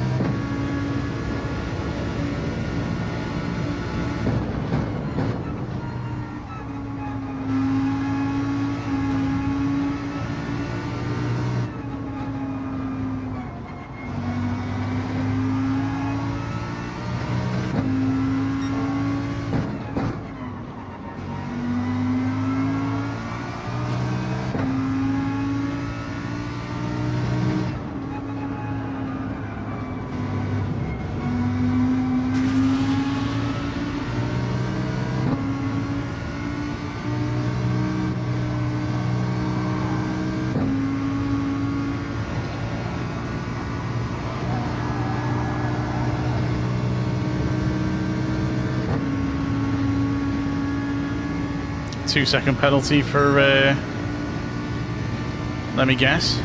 Two-second penalty for, let me guess.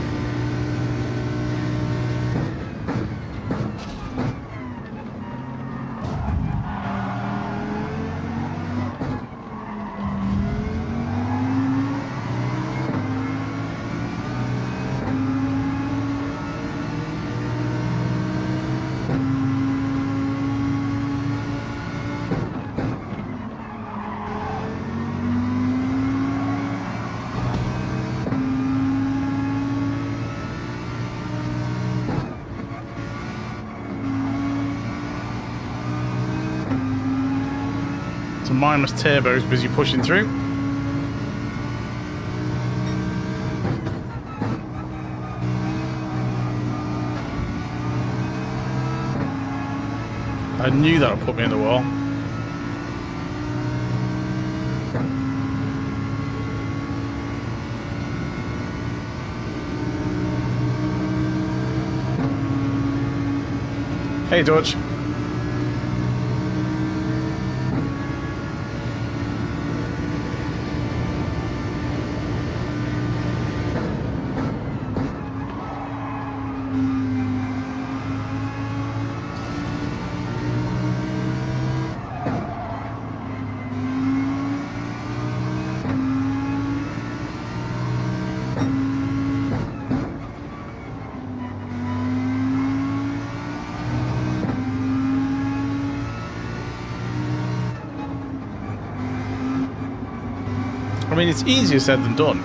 So minus turbo's busy pushing through. I knew that would put me in the wall. Hey Dodge. I mean, it's easier said than done.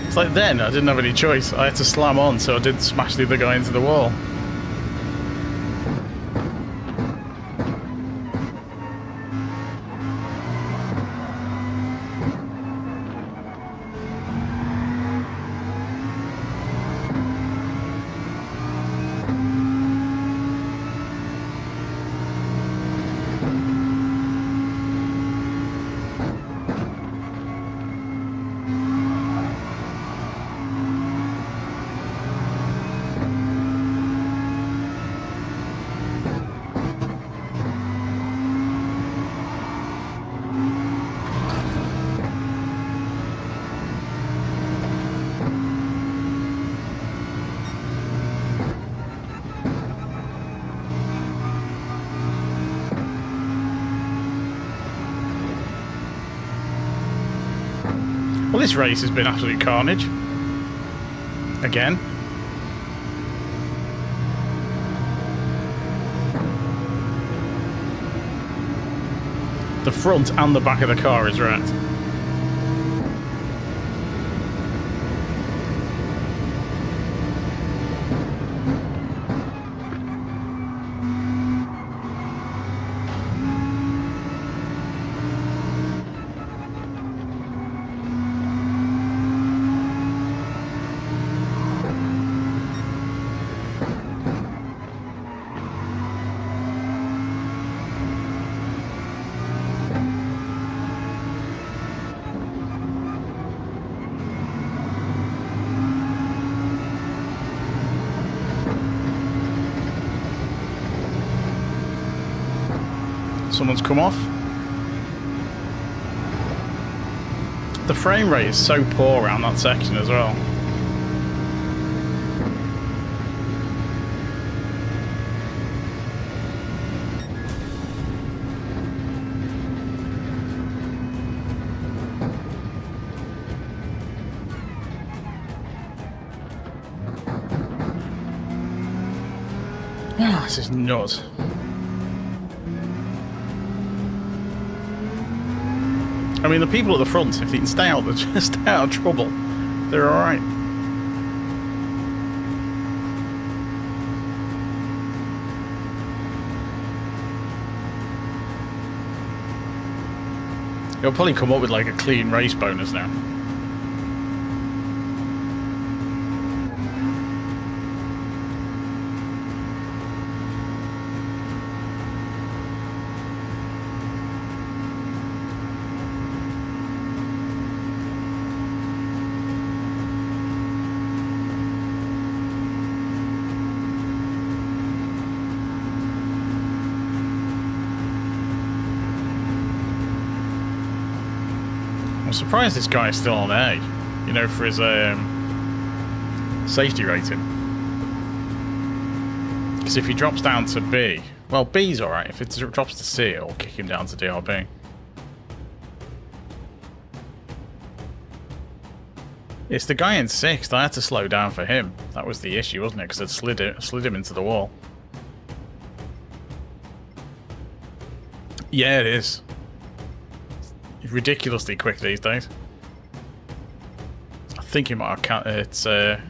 It's like then, I didn't have any choice. I had to slam on, so I did smash the other guy into the wall. Well, this race has been absolute carnage. Again. The front and the back of the car is wrecked. Someone's come off. The frame rate is so poor around that section as well. Oh, this is nuts. I mean, the people at the front, if they can stay out of trouble, they're alright. It'll probably come up with like a clean race bonus now. I'm surprised this guy is still on A, you know, for his safety rating. Because if he drops down to B, well, B's alright. If it drops to C, it'll kick him down to DRB. It's the guy in 6th. I had to slow down for him. That was the issue, wasn't it? Because it slid him into the wall. Yeah, it is. Ridiculously quick these days. I think he might have it's yeah,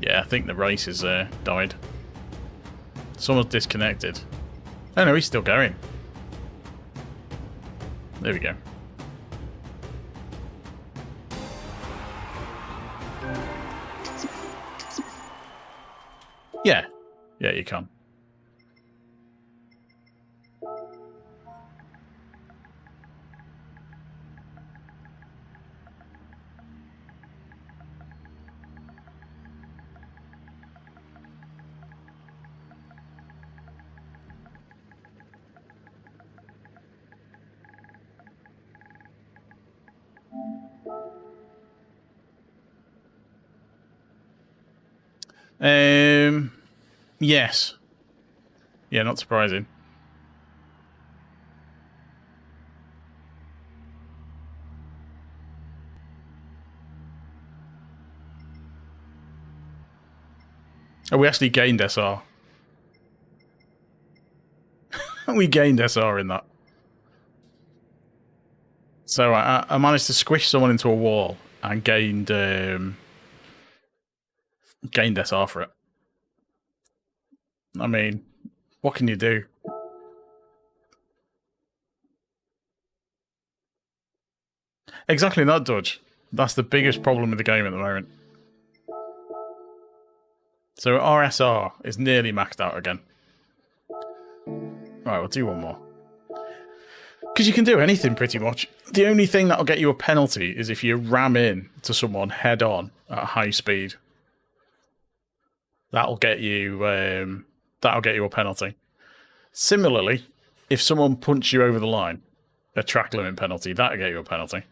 I think the race has died. Someone's disconnected. Oh no, he's still going. There we go. Yeah. Yeah, you can. Yes. Yeah, not surprising. Oh, we actually gained SR. We gained SR in that. So I managed to squish someone into a wall and gained SR for it. I mean, what can you do? Exactly that, Dodge. That's the biggest problem with the game at the moment. So RSR is nearly maxed out again. Alright, we'll do one more. Because you can do anything pretty much. The only thing that'll get you a penalty is if you ram in to someone head on at high speed. That'll get you a penalty. Similarly, if someone punches you over the line, a track limit penalty, that'll get you a penalty.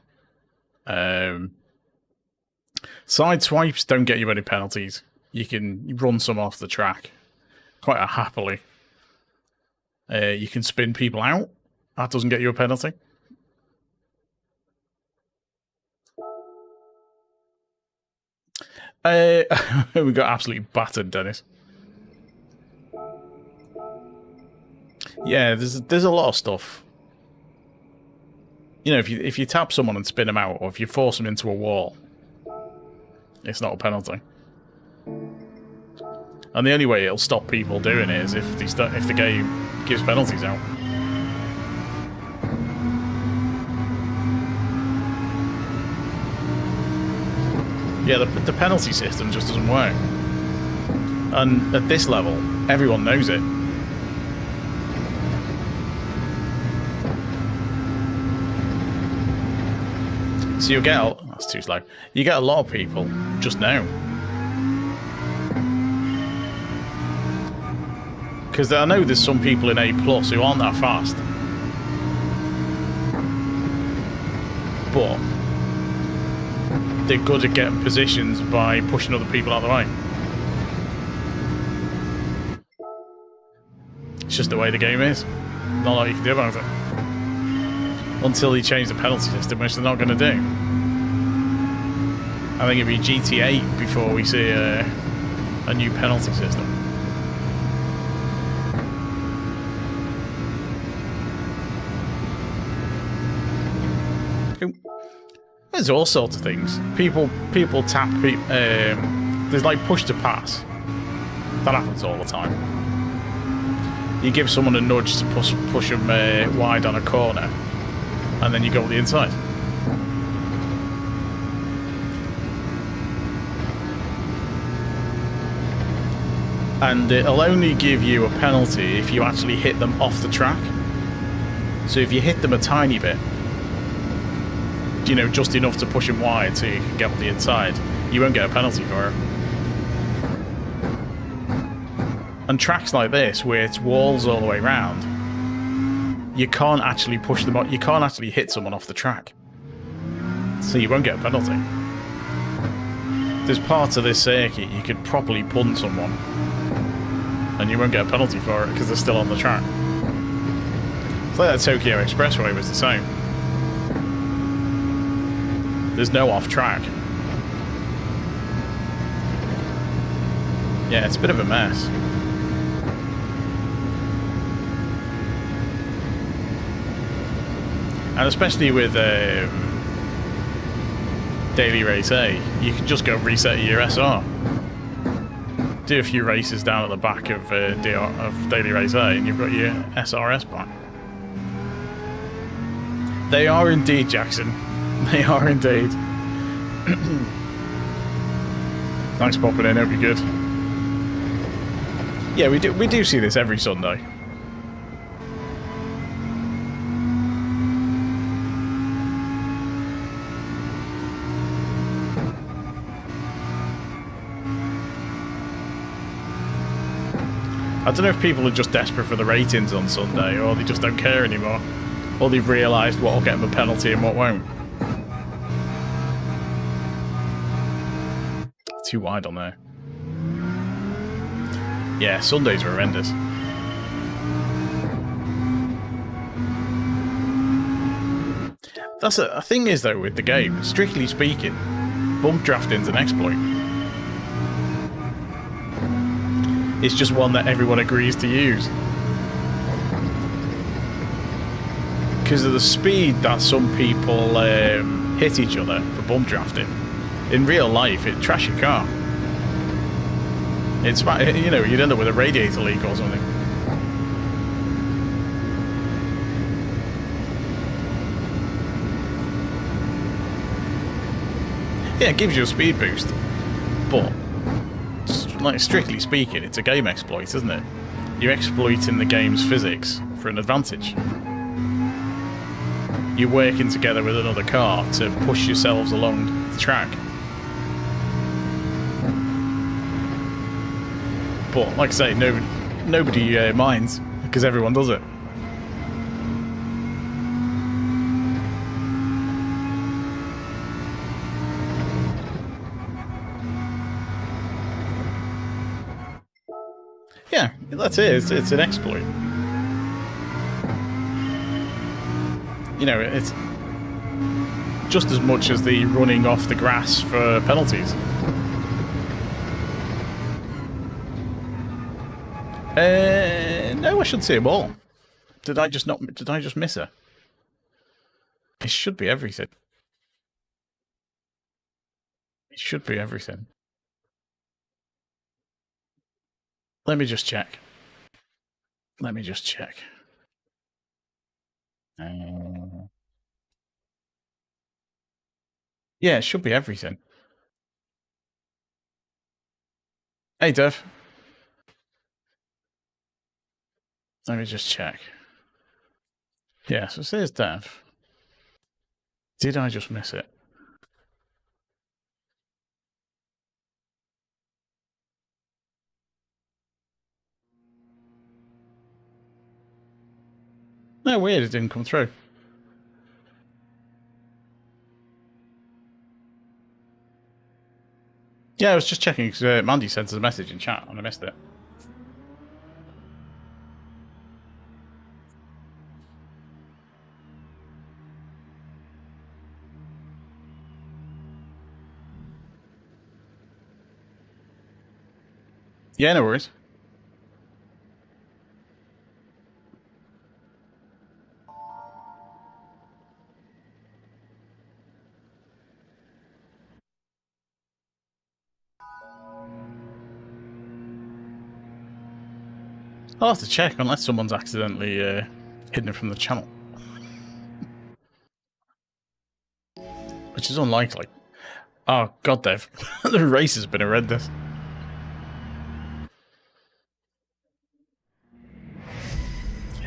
Side swipes don't get you any penalties. You can run some off the track quite happily. You can spin people out. That doesn't get you a penalty. We got absolutely battered, Dennis. Yeah, there's a lot of stuff. You know, if you tap someone and spin them out, or if you force them into a wall, it's not a penalty. And the only way it'll stop people doing it is if the game gives penalties out. Yeah, the penalty system just doesn't work. And at this level, everyone knows it. So you'll get... That's too slow. You get a lot of people just now. Because I know there's some people in A+ who aren't that fast. but they're good at getting positions by pushing other people out of the way. It's just the way the game is. Not a lot you can do about it. Until they change the penalty system, which they're not going to do. I think it'll be GT8 before we see a new penalty system. There's all sorts of things. People tap. There's like push to pass. That happens all the time. You give someone a nudge to push them wide on a corner, and then you go to the inside. And it'll only give you a penalty if you actually hit them off the track. So if you hit them a tiny bit, you know, just enough to push them wide so you can get on the inside, you won't get a penalty for it. And tracks like this, where it's walls all the way around, you can't actually push them up, you can't actually hit someone off the track. So you won't get a penalty. There's parts of this circuit you could probably punt someone, and you won't get a penalty for it because they're still on the track. It's like that Tokyo Expressway was the same. There's no off track. Yeah, it's a bit of a mess. And especially with Daily Race A, you can just go reset your SR. Do a few races down at the back of Daily Race A, and you've got your SRS back. They are indeed, Jackson. They are indeed. Thanks for popping in. Hope you're good. Yeah, we do see this every Sunday. I don't know if people are just desperate for the ratings on Sunday, or they just don't care anymore, or they've realised what will get them a penalty and what won't. Too wide on there. Yeah, Sundays are horrendous. That's a thing is though with the game. Strictly speaking, bump drafting's an exploit. It's just one that everyone agrees to use. Because of the speed that some people hit each other for bump drafting. In real life, it trash your car. It's, you know, you'd end up with a radiator leak or something. Yeah, it gives you a speed boost, but like strictly speaking, it's a game exploit, isn't it? You're exploiting the game's physics for an advantage. You're working together with another car to push yourselves along the track. But like I say, nobody minds because everyone does it. Yeah, that's it. It's an exploit. You know, it's just as much as the running off the grass for penalties. No, I should see a ball. Did I just miss her? It should be everything. It should be everything. Let me just check. Let me just check. Yeah, it should be everything. Hey, Dev. Let me just check. Yeah, so it says Dev. Did I just miss it? No, weird, it didn't come through. Yeah, I was just checking because Mandy sent us a message in chat and I missed it. Yeah, no worries. I'll have to check unless someone's accidentally hidden it from the channel. Which is unlikely. Oh, God, Dev. The race has been horrendous.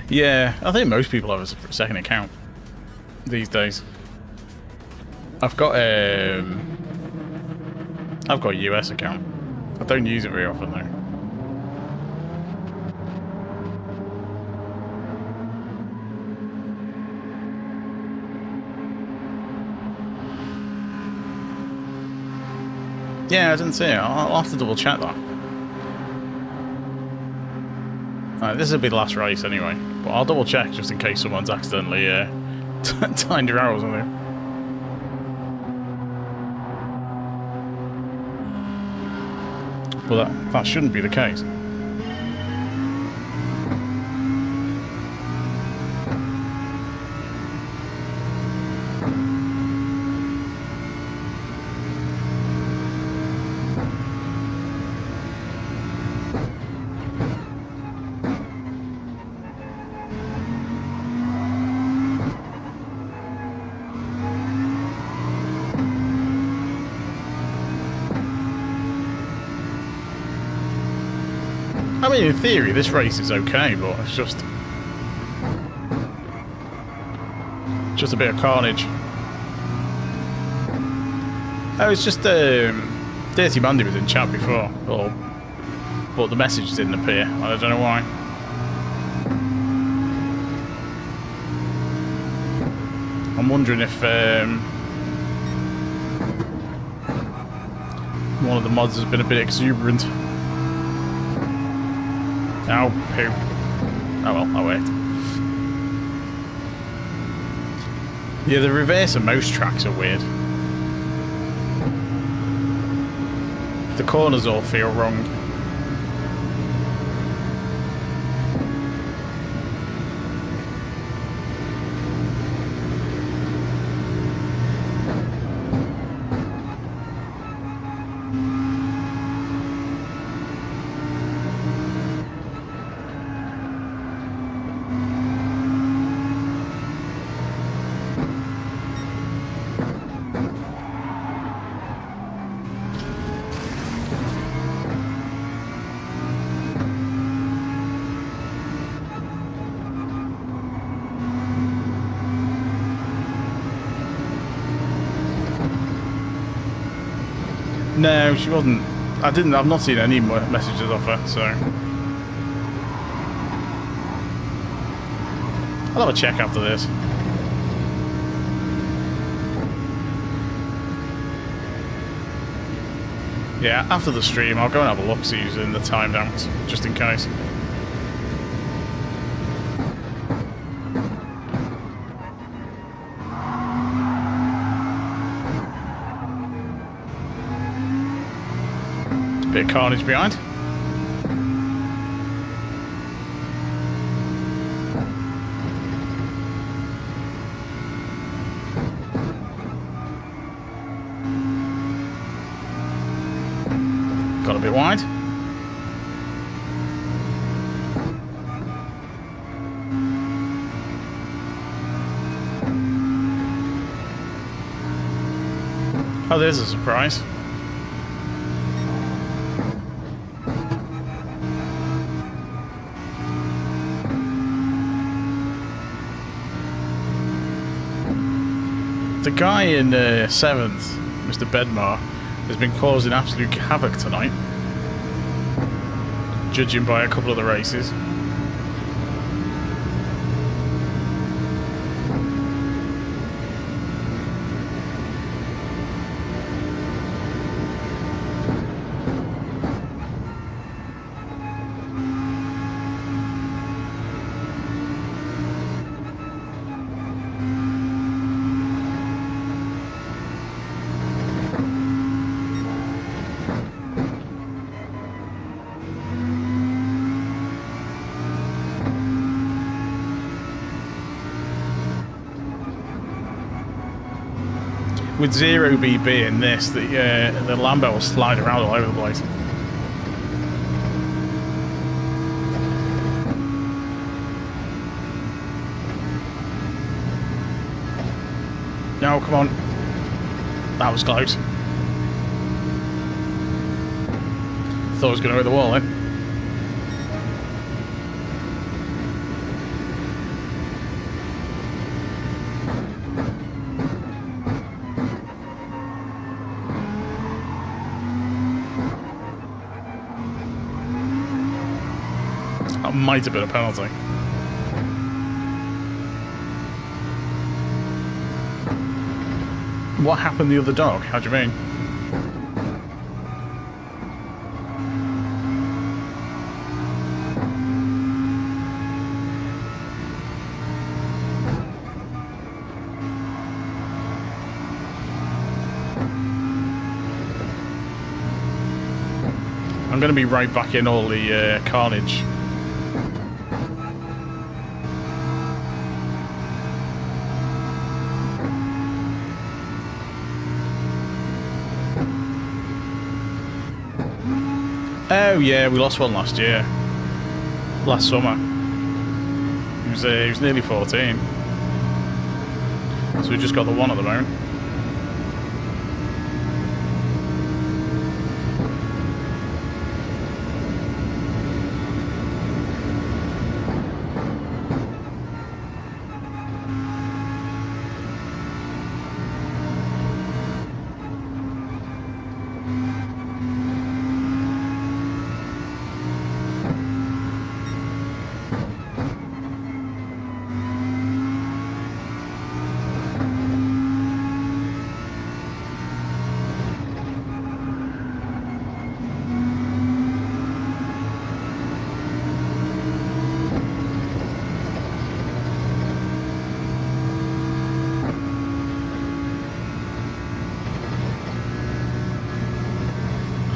Yeah, I think most people have a second account these days. I've got a US account. I don't use it very often though. Yeah, I didn't see it. I'll have to double check that. This will be the last race anyway, but I'll double check just in case someone's accidentally timed her out or something. Well, that shouldn't be the case. I mean, in theory, this race is okay, but it's just a bit of carnage. Oh, it's just Dirty Mandy was in chat before, but the message didn't appear. I don't know why. I'm wondering if one of the mods has been a bit exuberant. Oh, poo. Oh well, I'll wait. Yeah, the reverse and mouse tracks are weird. The corners all feel wrong. No, she wasn't. I've not seen any more messages of her, so I'll have a check after this. Yeah, after the stream, I'll go and have a look, see who's in the timed out, just in case. Bit of carnage behind. Got a bit wide. Oh, there's a surprise. The guy in 7th, Mr. Bedmar, has been causing absolute havoc tonight, judging by a couple of the races. with 0 BB in this, the Lambo will slide around all over the place. No, come on. That was close. Thought I was going to hit the wall then. That might have been a penalty. What happened to the other dog? How do you mean? I'm going to be right back in all the carnage. Oh yeah, we lost one last year. Last summer. He was nearly 14. So we just got the one at the moment.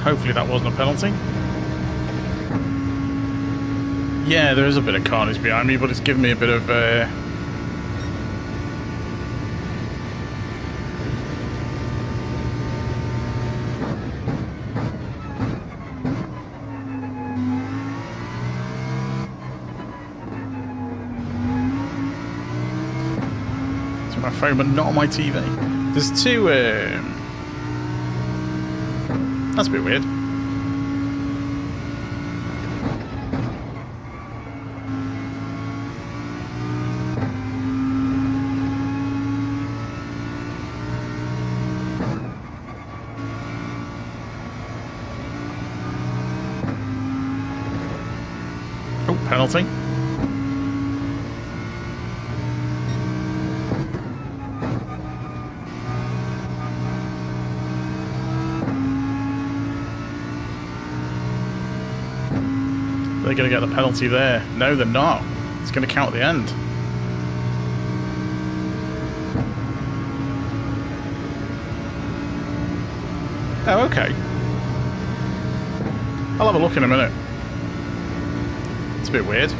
Hopefully that wasn't a penalty. Yeah, there is a bit of carnage behind me, but it's given me a bit of... It's on my phone, but not on my TV. There's two... That's a bit weird. Oh, penalty. They're going to get the penalty there. No, they're not. It's going to count at the end. Oh, okay. I'll have a look in a minute. It's a bit weird.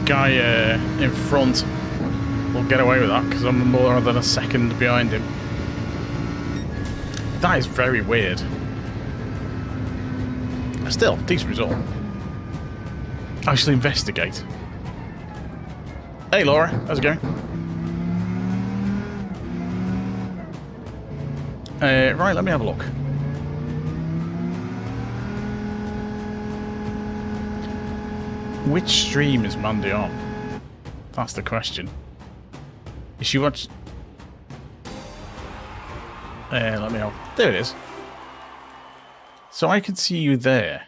Guy in front will get away with that because I'm more than a second behind him. That is very weird. Still, decent result. I shall investigate. Hey Laura, how's it going? Right, let me have a look. Which stream is Mandy on? That's the question. Is she watch? Let me know. There it is. So I can see you there.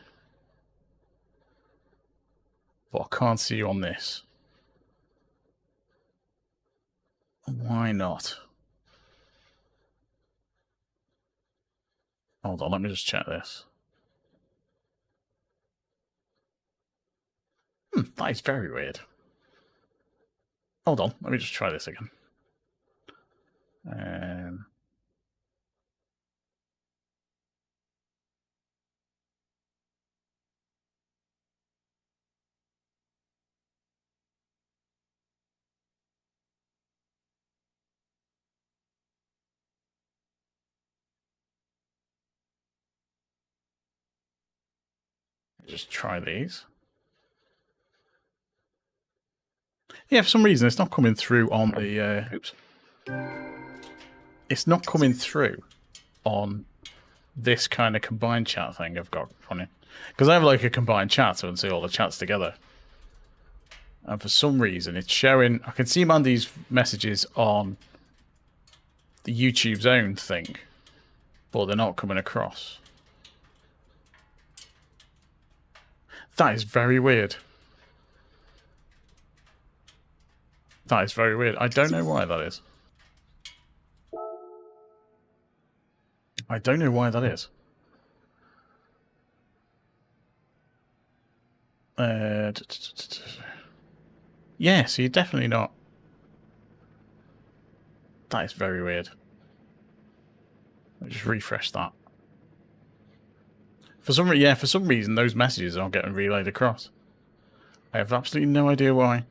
But I can't see you on this. Why not? Hold on, let me just check this. That is very weird. Hold on, let me just try this again. Just try these. Yeah, for some reason it's not coming through on the... oops. It's not coming through on this kind of combined chat thing I've got on it. Because I have like a combined chat, so I can see all the chats together. And for some reason it's showing... I can see Mandy's messages on the YouTube's own thing, but they're not coming across. That is very weird. That is very weird. I don't know why that is. I don't know why that is. Yeah, so you're definitely not. That is very weird. Let me just refresh that. For some reason those messages aren't getting relayed across. I have absolutely no idea why.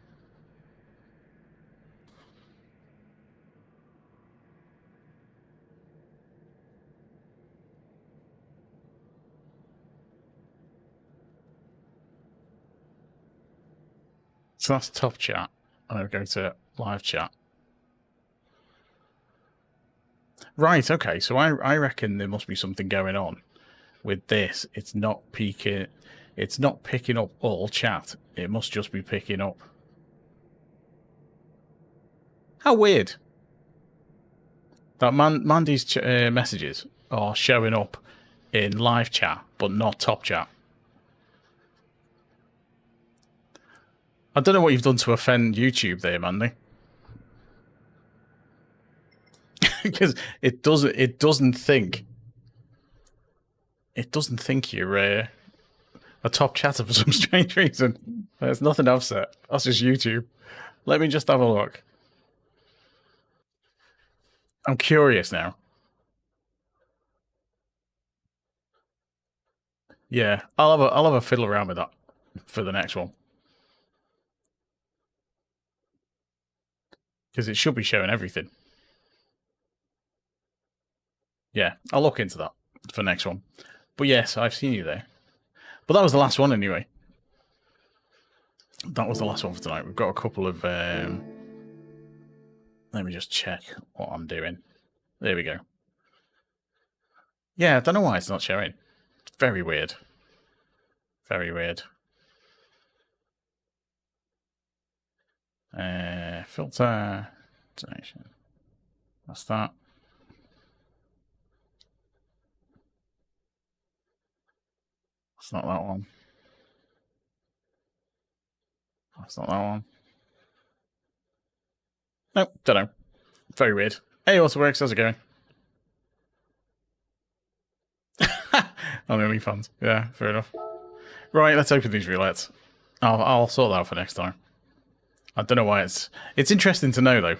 So that's top chat. I'm going to go to live chat. Right, okay, so I reckon there must be something going on with this. It's not picking up all chat. It must just be picking up. How weird. That Mandy's messages are showing up in live chat, but not top chat. I don't know what you've done to offend YouTube there, Mandy. Because it doesn't think you're a top chatter for some strange reason. There's nothing I've said. That's just YouTube. Let me just have a look. I'm curious now. Yeah, I'll have a fiddle around with that for the next one. Because it should be showing everything. Yeah, I'll look into that for next one. But yes, I've seen you there. But that was the last one anyway. That was the last one for tonight. We've got a couple of... let me just check what I'm doing. There we go. Yeah, I don't know why it's not showing. It's very weird. Very weird. Filter. Donation. That's that. That's not that one. That's not that one. Nope, don't know. Very weird. Hey, also works. How's it going? On OnlyFans. Yeah, fair enough. Right, let's open these roulettes. I'll sort that out for next time. I don't know why it's interesting to know though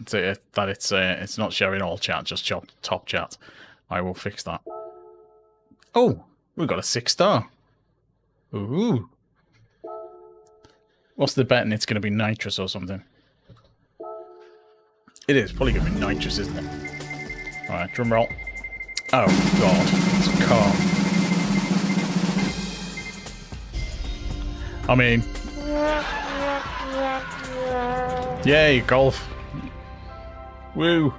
that it's not showing all chat, just top chat. I will fix that. Oh, we've got a 6-star. Ooh. What's the betting? It's going to be nitrous or something. It is probably going to be nitrous, isn't it? All right, drum roll. Oh god, it's a car. I mean, yay, golf. Woo.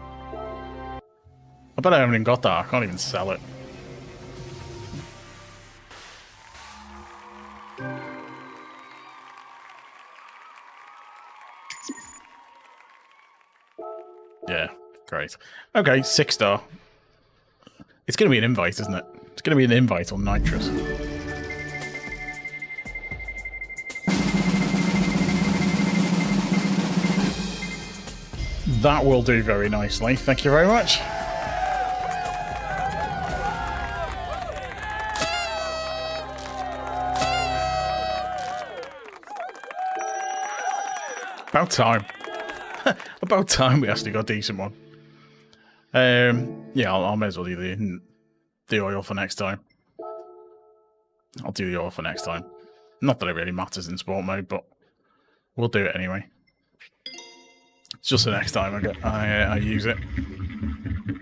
I bet I haven't even got that. I can't even sell it. Yeah, great. Okay, 6-star. It's going to be an invite, isn't it? It's going to be an invite on Nitrous. That will do very nicely. Thank you very much. About time. About time we actually got a decent one. Yeah, I may as well do the oil for next time. I'll do the oil for next time. Not that it really matters in sport mode, but we'll do it anyway. It's just the next time I use it.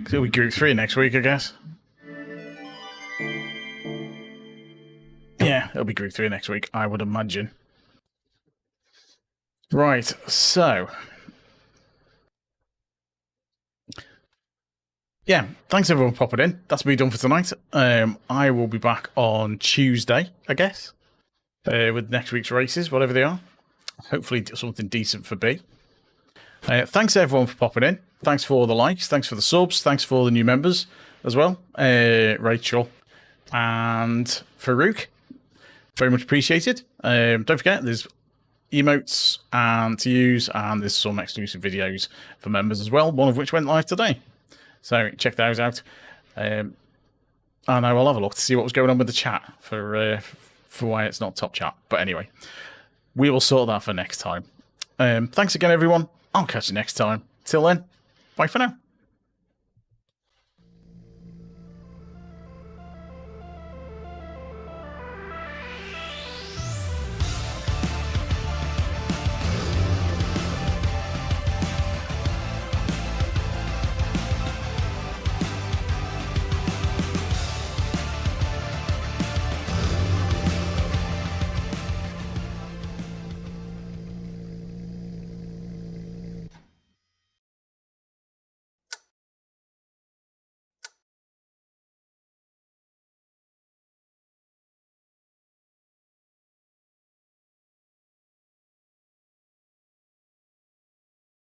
It'll be Group 3 next week, I guess. Yeah, it'll be Group 3 next week, I would imagine. Right, so... yeah, thanks everyone for popping in. That's me done for tonight. I will be back on Tuesday, I guess, with next week's races, whatever they are. Hopefully something decent for B. Thanks everyone for popping in. Thanks for all the likes. Thanks for the subs. Thanks for all the new members as well. Rachel and Farouk. Very much appreciated. Don't forget, there's emotes to use, and there's some exclusive videos for members as well, one of which went live today. So check those out. And I will have a look to see what was going on with the chat for why it's not top chat. But anyway, we will sort that for next time. Thanks again, everyone. I'll catch you next time. Till then, bye for now.